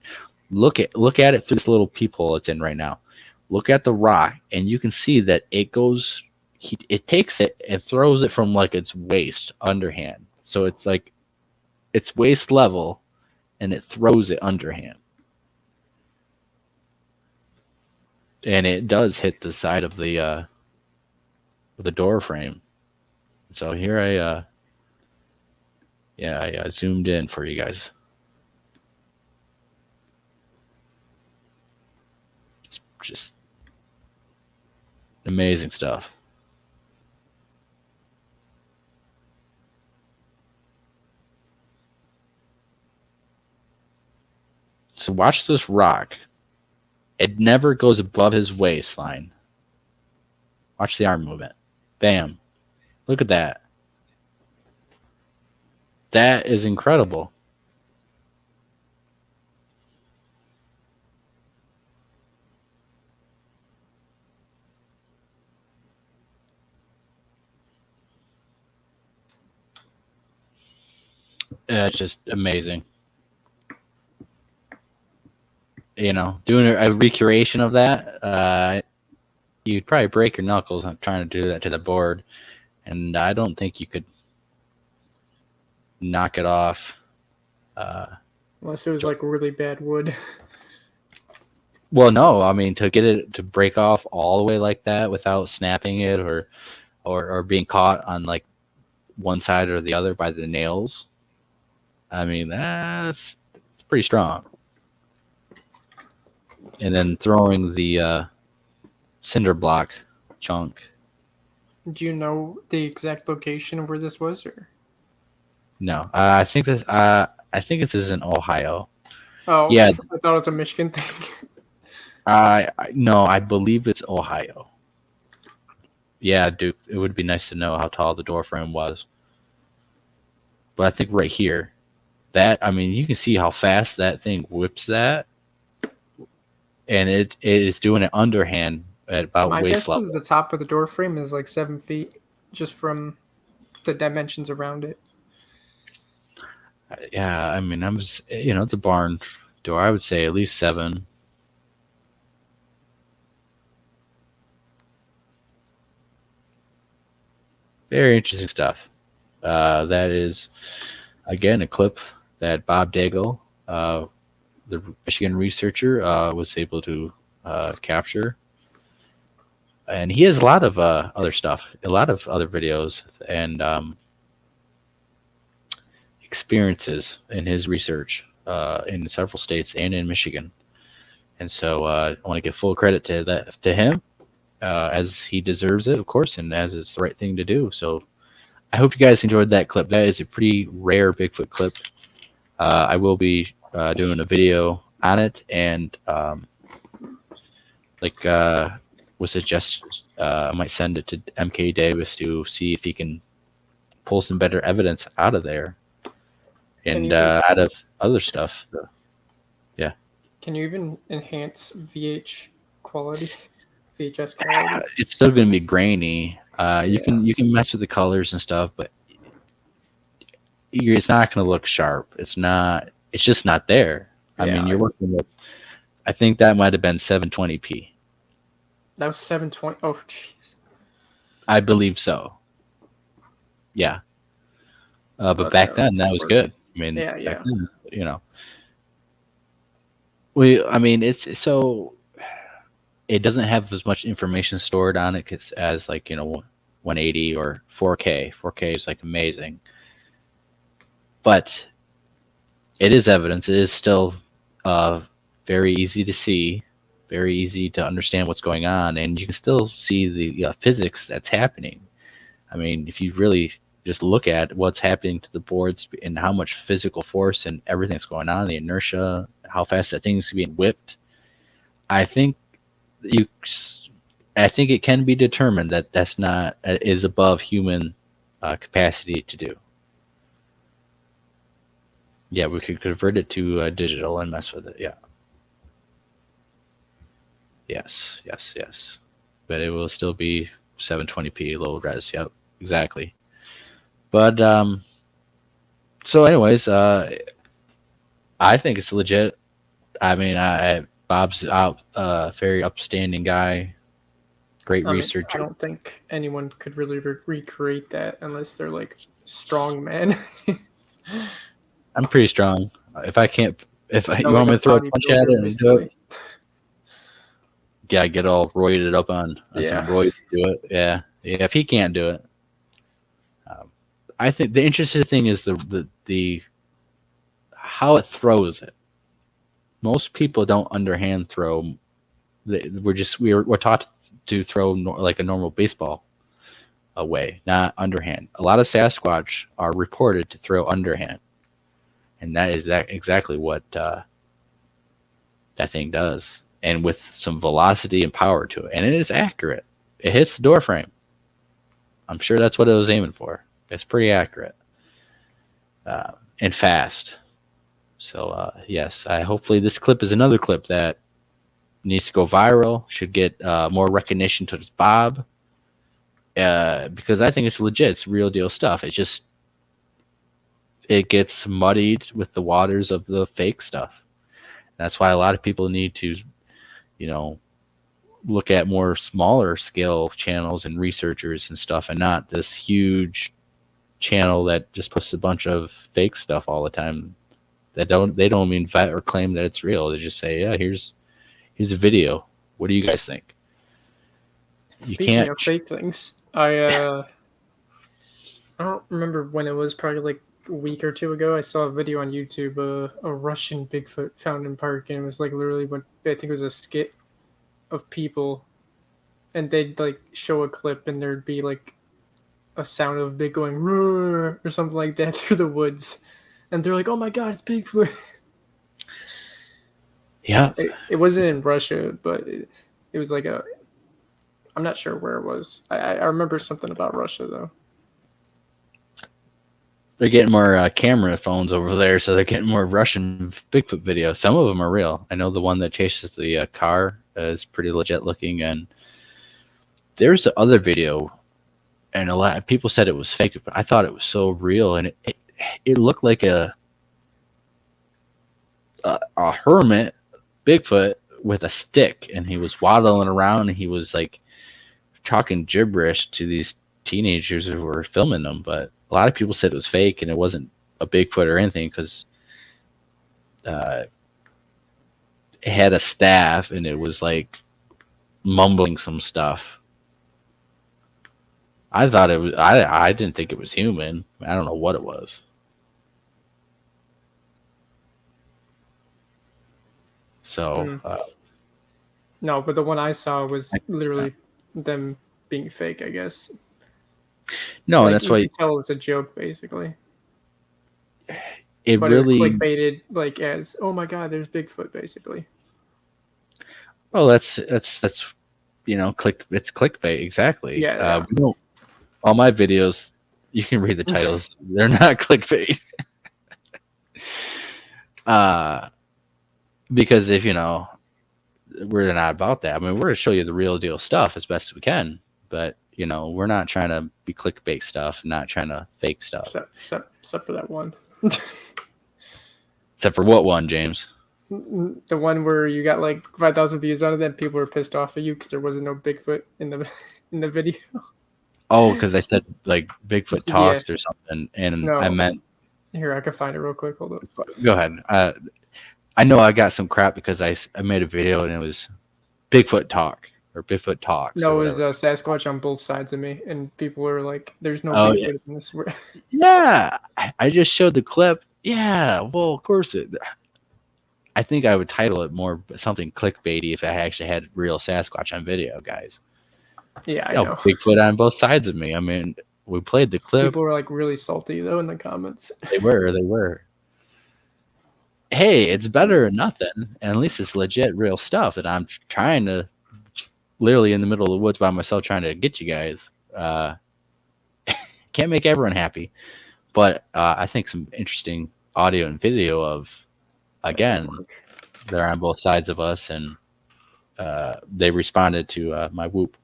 look at it through this little peephole it's in right now. Look at the rock, and you can see that it takes it and throws it from like its waist underhand. So it's like it's waist level, and it throws it underhand. And it does hit the side of the door frame. So here I zoomed in for you guys. It's just amazing stuff. So watch this rock. It never goes above his waistline. Watch the arm movement. Bam. Look at that. That is incredible. It's just amazing. Doing a recreation of that, you'd probably break your knuckles on trying to do that to the board, and I don't think you could knock it off. Unless it was like really bad wood. Well, no, I mean to get it to break off all the way like that without snapping it or being caught on like one side or the other by the nails. I mean it's pretty strong. And then throwing the cinder block chunk. Do you know the exact location of where this was, or? No, I think this is in Ohio. Oh, yeah. I thought it was a Michigan thing. No, I believe it's Ohio. Yeah, Duke. It would be nice to know how tall the door frame was. But I think right here, you can see how fast that thing whips that. And it is doing it underhand at about waist level. My guess is the top of the door frame is like 7 feet, just from the dimensions around it. Yeah, it's a barn door. I would say at least 7. Very interesting stuff. That is, again, a clip that Bob Daigle, the Michigan researcher, was able to capture. And he has a lot of other stuff, a lot of other videos and experiences in his research in several states and in Michigan. And so I want to give full credit to him, as he deserves it, of course, and as it's the right thing to do. So I hope you guys enjoyed that clip. That is a pretty rare Bigfoot clip. I will be doing a video on it, and was suggested, I might send it to MK Davis to see if he can pull some better evidence out of there, and out of other stuff. So, yeah. Can you even enhance quality? VHS quality? It's still going to be grainy. You can mess with the colors and stuff, but it's not going to look sharp. It's not. It's just not there. I mean, you're working with. I think that might have been 720p. That was 720. Oh, jeez. I believe so. Yeah. But back then, that was good. I mean, back then, I mean, it's so. It doesn't have as much information stored on it as 180 or 4K. 4K is like amazing, but it is evidence. It is still very easy to see, very easy to understand what's going on, and you can still see the physics that's happening. I mean, if you really just look at what's happening to the boards and how much physical force and everything that's going on, the inertia, how fast that thing's being whipped, I think it can be determined that that's not is above human capacity to do. Yeah, we could convert it to digital and mess with it. Yeah. Yes. But it will still be 720p low res. Yep, exactly. But so anyways, I think it's legit. I mean, Bob's out, very upstanding guy, great researcher. I don't think anyone could really recreate that unless they're like strong men. I'm pretty strong. You want me to throw a punch at it and do it? Yeah, get all roided up on some roids to do it. Yeah. If he can't do it, I think the interesting thing is the how it throws it. Most people don't underhand throw. We're taught to throw like a normal baseball away, not underhand. A lot of Sasquatch are reported to throw underhand, and that is exactly what that thing does, and with some velocity and power to it, and it is accurate. It hits the door frame. I'm sure that's what it was aiming for. It's pretty accurate and fast. So yes, hopefully this clip is another clip that needs to go viral. Should get more recognition towards Bob, because I think it's legit. It's real deal stuff. It gets muddied with the waters of the fake stuff. That's why a lot of people need to, look at more smaller scale channels and researchers and stuff, and not this huge channel that just puts a bunch of fake stuff all the time. They don't even vet or claim that it's real. They just say, yeah, here's a video. What do you guys think? Speaking of fake things, I don't remember when it was, probably like a week or two ago. I saw a video on YouTube, a Russian Bigfoot found in park, and it was like literally what I think it was a skit of people, and they'd like show a clip, and there'd be like a sound of Big going roar or something like that through the woods, and they're like, "Oh my God, it's Bigfoot!" Yeah, it wasn't in Russia, but it was like I'm not sure where it was. I remember something about Russia though. They're getting more camera phones over there, so they're getting more Russian Bigfoot videos. Some of them are real. I know the one that chases the car is pretty legit looking, and there's the other video, and a lot of people said it was fake, but I thought it was so real, and it looked like a hermit Bigfoot with a stick, and he was waddling around, and he was like talking gibberish to these teenagers who were filming them. But a lot of people said it was fake, and it wasn't a Bigfoot or anything, because it had a staff, and it was like mumbling some stuff. I thought it was. I didn't think it was human. I don't know what it was. So No, but the one I saw was literally them being fake, I guess. No, Like, that's you why could tell it was a joke, basically. it But really. it was clickbaited, like, as, oh my god, there's Bigfoot, basically. Well, that's it's clickbait exactly. Yeah, We don't, all my videos, you can read the titles. They're not clickbait. Because if we're not about that. I mean, we're going to show you the real deal stuff as best as we can, but we're not trying to be clickbait stuff, not trying to fake stuff. except for that one. Except for what one, James? The one where you got like 5,000 views on it, then people were pissed off at you because there wasn't no Bigfoot in the video. Oh, because I said like Bigfoot Yeah. talks or something, and No. I meant. Here, I can find it real quick. Hold up. Go ahead. I know I got some crap because I made a video and it was Bigfoot talk or Bigfoot talks. No, or it was whatever. Sasquatch on both sides of me, and people were like, "There's no Oh, Bigfoot in this." Yeah, I just showed the clip. Yeah, well, of course it. I think I would title it more something clickbaity if I actually had real Sasquatch on video, guys. Yeah, I know. Bigfoot on both sides of me. I mean, we played the clip. People were like really salty though in the comments. They were. Hey, it's better than nothing, and at least it's legit, real stuff that I'm trying to, literally in the middle of the woods by myself, trying to get you guys. Can't make everyone happy, but I think some interesting audio and video of, again, they're on both sides of us, and they responded to my whoop.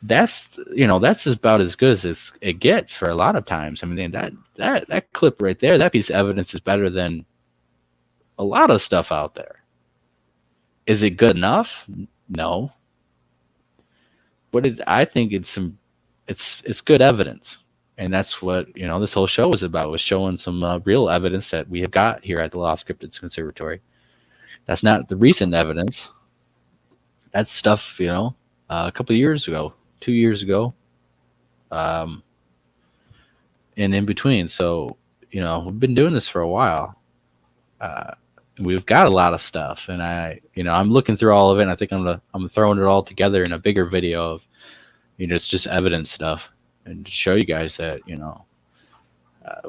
That's about as good as it gets for a lot of times. I mean, that clip right there, that piece of evidence is better than a lot of stuff out there. Is it good enough? No. But I think it's good evidence, and that's what this whole show was about, was showing some real evidence that we have got here at the Lost Cryptids Conservatory. That's not the recent evidence. That's stuff a couple of years ago, 2 years ago, and in between. So we've been doing this for a while. We've got a lot of stuff, and I'm looking through all of it, and I think I'm throwing it all together in a bigger video of it's just evidence stuff, and to show you guys that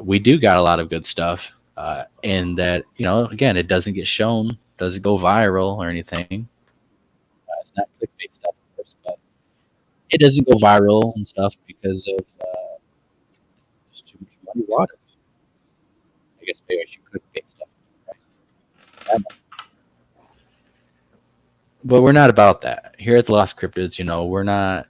we do got a lot of good stuff, and that again, it doesn't get shown, doesn't go viral or anything. It's not clickbait stuff, of course, but it doesn't go viral and stuff because of there's too much muddy water. I guess maybe I should clickbait stuff. Right? But we're not about that here at the Lost Cryptids. We're not.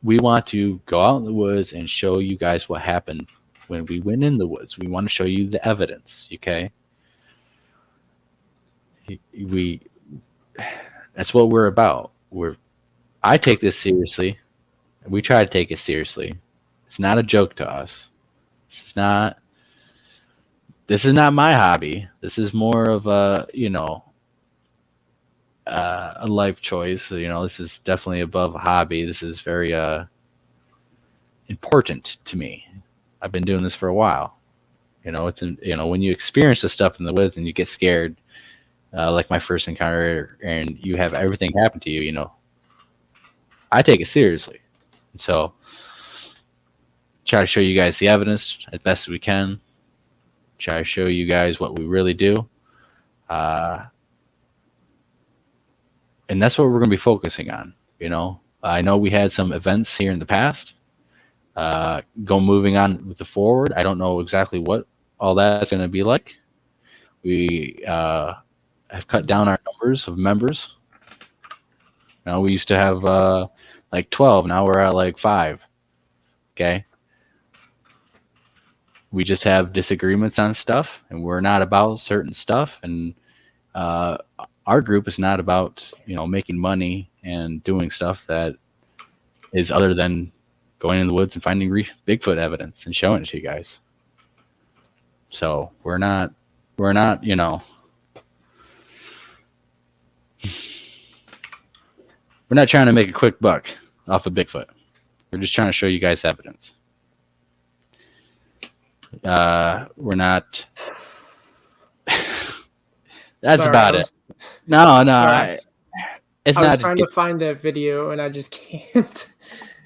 We want to go out in the woods and show you guys what happened when we went in the woods. We want to show you the evidence. Okay. That's what we're about. I take this seriously. We try to take it seriously. It's not a joke to us. This is not my hobby. This is more of a life choice. This is definitely above a hobby. This is very important to me. I've been doing this for a while. It's when you experience this stuff in the woods and you get scared, like my first encounter, and you have everything happen to you. I take it seriously, and so try to show you guys the evidence as best as we can. Try to show you guys what we really do. And that's what we're going to be focusing on. I know we had some events here in the past. Moving on with the forward, I don't know exactly what all that's going to be like. We have cut down our numbers of members. We used to have like 12. Now we're at like 5. Okay. We just have disagreements on stuff, and we're not about certain stuff. And our group is not about making money and doing stuff that is other than going in the woods and finding Bigfoot evidence and showing it to you guys. So we're not we're not trying to make a quick buck off of Bigfoot. We're just trying to show you guys evidence. We're not. That's Sorry, about I it. was, No, no, sorry. it's I was not. trying to find that video and I just can't.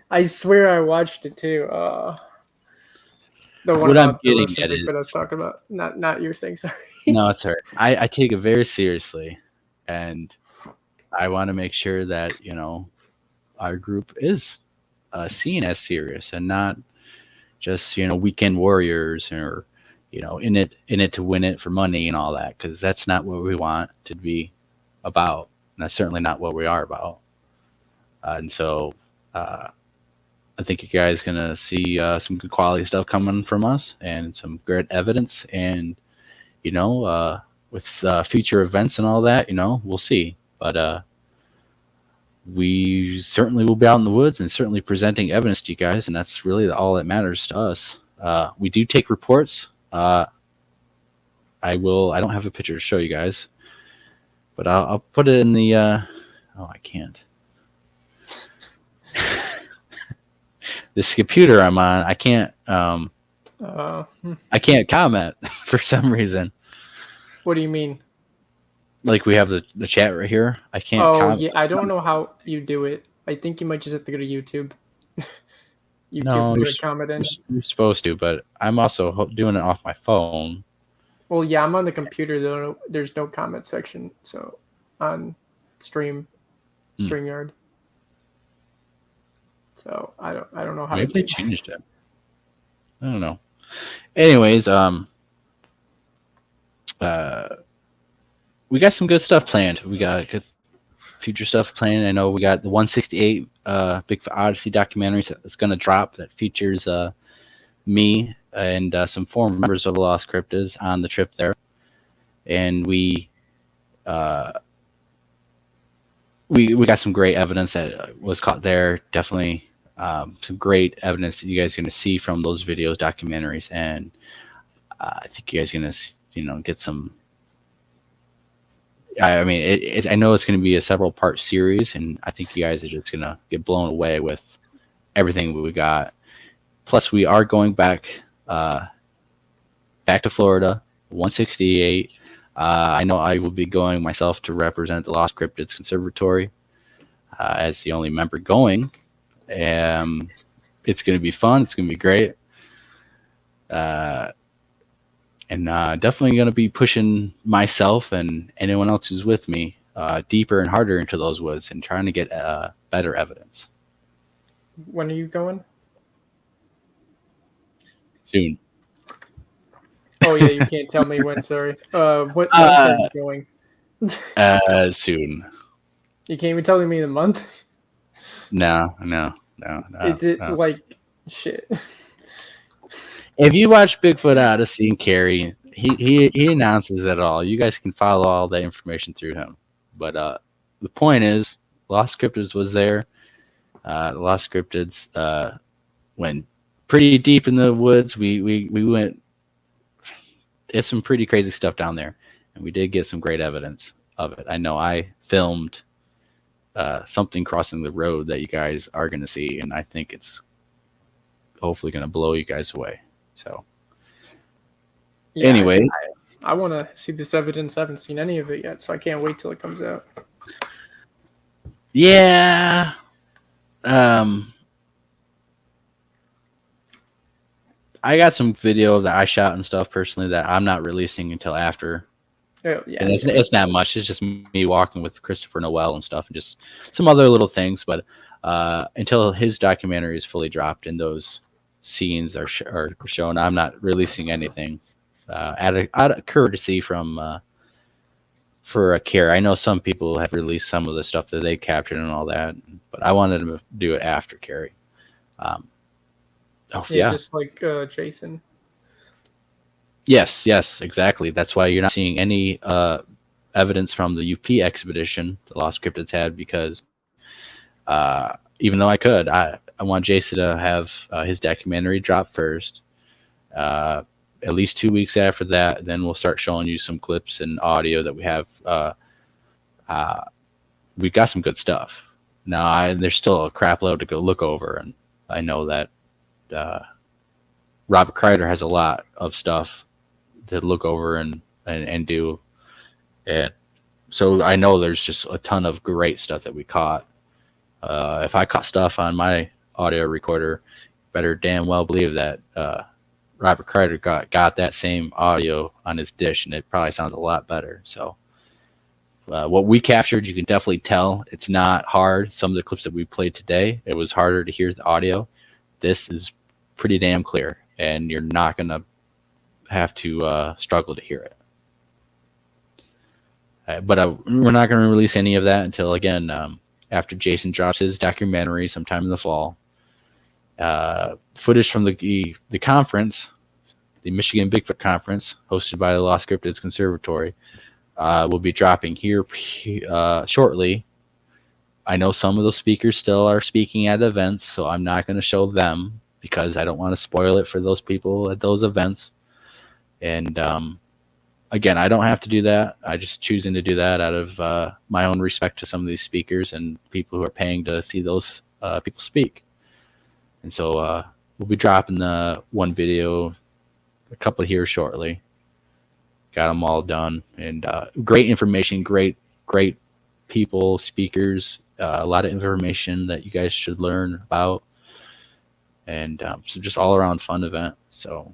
I swear I watched it too. The one What I'm about the getting Russian at is, Bigfoot I was talking about. Not your thing, sorry. no, it's her. I take it very seriously, and I want to make sure that our group is seen as serious and not just weekend warriors or in it to win it for money and all that, because that's not what we want to be about. And that's certainly not what we are about. And so I think you guys gonna see some good quality stuff coming from us and some great evidence. And with future events and all that, we'll see. But we certainly will be out in the woods and certainly presenting evidence to you guys, and that's really all that matters to us. We do take reports. I don't have a picture to show you guys, but I'll put it in the. Oh, I can't. This computer I'm on, I can't. I can't comment for some reason. What do you mean? Like we have the chat right here. I can't. Oh yeah, I don't know how you do it. I think you might just have to go to YouTube. YouTube No, put a comment in. you're supposed to, but I'm also doing it off my phone. Well, yeah, I'm on the computer though. There's no comment section, so on StreamYard. So I don't know how. Maybe they changed it. I don't know. Anyways, we got some good stuff planned. We got good future stuff planned. I know we got the 168 Bigfoot Odyssey documentary that's going to drop that features me and some former members of the Lost Cryptids on the trip there. And we got some great evidence that was caught there. Definitely some great evidence that you guys are going to see from those videos, documentaries, and I think you guys are going to, get some. I mean, I know it's going to be a several-part series, and I think you guys are just going to get blown away with everything we got. Plus, we are going back to Florida, 168. I know I will be going myself to represent the Lost Cryptids Conservatory as the only member going. It's going to be fun. It's going to be great. And definitely going to be pushing myself and anyone else who's with me deeper and harder into those woods and trying to get better evidence. When are you going? Soon. Oh yeah, you can't tell me when. Sorry. What month are you going? Soon. You can't even tell me the month. No. Is it no. like shit? If you watch Bigfoot Odyssey and Carrie, he announces it all. You guys can follow all that information through him. But the point is, Lost Cryptids was there. Lost Cryptids went pretty deep in the woods. We went. It's some pretty crazy stuff down there, and we did get some great evidence of it. I know I filmed something crossing the road that you guys are going to see, and I think it's hopefully going to blow you guys away. So, Yeah, anyway, I want to see this evidence. I haven't seen any of it yet, so I can't wait till it comes out. yeah, I got some video that I shot and stuff personally that I'm not releasing until after. Oh, yeah, And it's not much. It's just me walking with Christopher Noel and stuff, and just some other little things. But until his documentary is fully dropped and those scenes are shown, I'm not releasing anything out of courtesy from for a care. I know some people have released some of the stuff that they captured and all that, but I wanted to do it after Carrie. Yeah, just like Jason. Yes, exactly. That's why you're not seeing any evidence from the UP expedition the Lost Cryptids had, because even though I could, I want Jason to have his documentary drop first. At least 2 weeks after that, then we'll start showing you some clips and audio that we have. We've got some good stuff. Now, there's still a crap load to go look over, and I know that Robert Kreider has a lot of stuff to look over and do. And so I know there's just a ton of great stuff that we caught. If I caught stuff on my audio recorder, better damn well believe that Robert Carter got that same audio on his dish, and it probably sounds a lot better. So what we captured, you can definitely tell it's not hard. Some of the clips that we played today, it was harder to hear the audio. This is pretty damn clear, and you're not going to have to struggle to hear it. But we're not going to release any of that until, again, after Jason drops his documentary sometime in the fall. Footage from the conference, the Michigan Bigfoot Conference, hosted by the Lost Cryptids Conservatory, will be dropping here shortly. I know some of those speakers still are speaking at events, so I'm not going to show them because I don't want to spoil it for those people at those events. And again, I don't have to do that. I just choosing to do that out of my own respect to some of these speakers and people who are paying to see those people speak. And so we'll be dropping the one video, a couple here shortly. Got them all done, and great information, great people, speakers, a lot of information that you guys should learn about, and so just all around fun event. So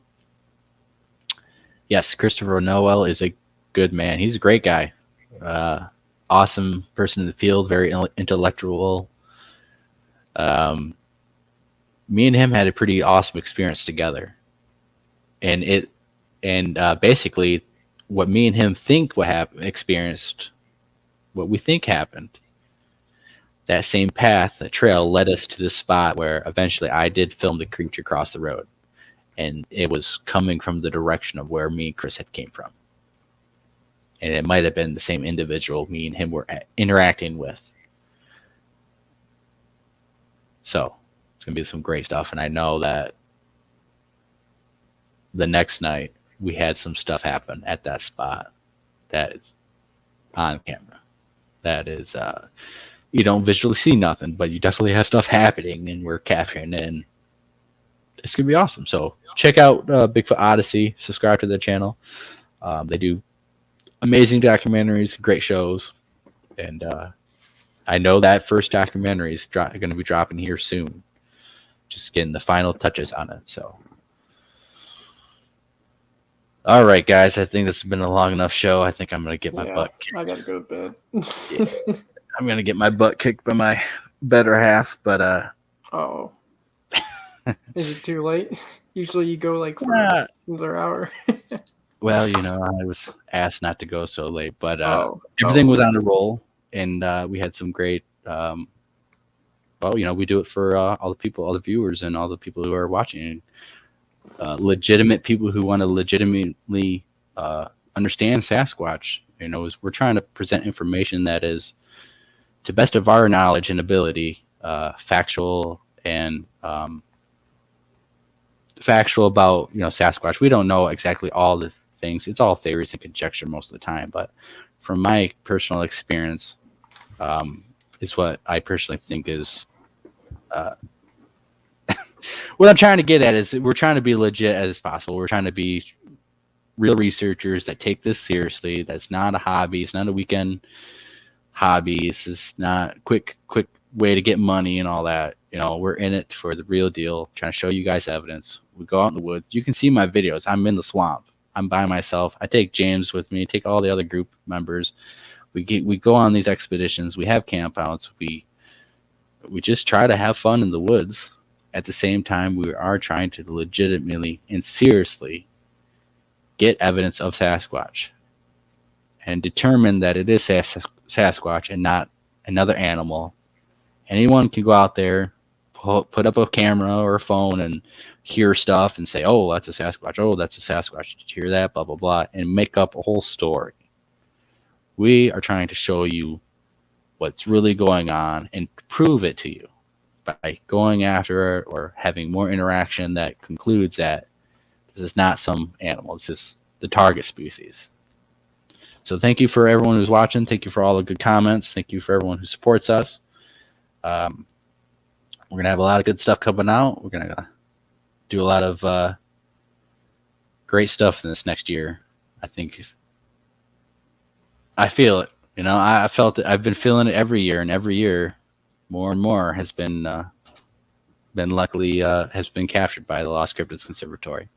yes, Christopher Noel is a good man. He's a great guy, awesome person in the field, very intellectual. Me and him had a pretty awesome experience together, and basically what me and him think experienced, what we think happened. That same path, the trail, led us to the spot where eventually I did film the creature cross the road, and it was coming from the direction of where me and Chris had came from, and it might have been the same individual me and him were interacting with. So it's gonna be some great stuff, and I know that the next night we had some stuff happen at that spot that is on camera. That is, you don't visually see nothing, but you definitely have stuff happening, and we're capturing it, and it's gonna be awesome. So check out Bigfoot Odyssey. Subscribe to their channel. They do amazing documentaries, great shows, and I know that first documentary is going to be dropping here soon. Just getting the final touches on it. So. All right, guys. I think this has been a long enough show. I think I'm going to get my butt kicked. I gotta go to bed. Yeah. I'm going to get my butt kicked by my better half, but Oh. Is it too late? Usually you go like for another hour. Well, you know, I was asked not to go so late, but everything was on a roll, and we had some great. Well, you know, we do it for all the people, all the viewers, and all the people who are watching. Legitimate people who want to legitimately understand Sasquatch. You know, we're trying to present information that is, to best of our knowledge and ability, factual and factual about, you know, Sasquatch. We don't know exactly all the things. It's all theories and conjecture most of the time. But from my personal experience, is what I personally think is. What I'm trying to get at is we're trying to be legit as possible. We're trying to be real researchers that take this seriously. That's not a hobby. It's not a weekend hobby. This is not quick way to get money and all that. You know, we're in it for the real deal. Trying to show you guys evidence. We go out in the woods. You can see my videos. I'm in the swamp. I'm by myself. I take James with me. Take all the other group members. We go on these expeditions. We have campouts. We just try to have fun in the woods. At the same time, we are trying to legitimately and seriously get evidence of Sasquatch and determine that it is Sasquatch and not another animal. Anyone can go out there, put up a camera or a phone and hear stuff and say, oh, that's a Sasquatch. Oh, that's a Sasquatch. Did you hear that? Blah, blah, blah. And make up a whole story. We are trying to show you what's really going on and prove it to you by going after it or having more interaction that concludes that this is not some animal. It's just the target species. So thank you for everyone who's watching. Thank you for all the good comments. Thank you for everyone who supports us. We're going to have a lot of good stuff coming out. We're going to do a lot of great stuff in this next year. I think I feel it. You know, I felt it. I've been feeling it every year, and every year, more and more has been luckily has been captured by the Lost Cryptids Conservatory.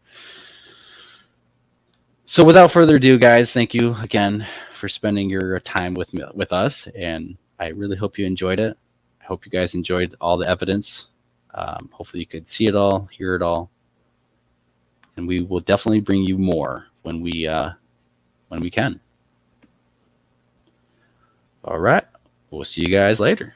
So, without further ado, guys, thank you again for spending your time with us, and I really hope you enjoyed it. I hope you guys enjoyed all the evidence. Hopefully, you could see it all, hear it all, and we will definitely bring you more when we can. All right, we'll see you guys later.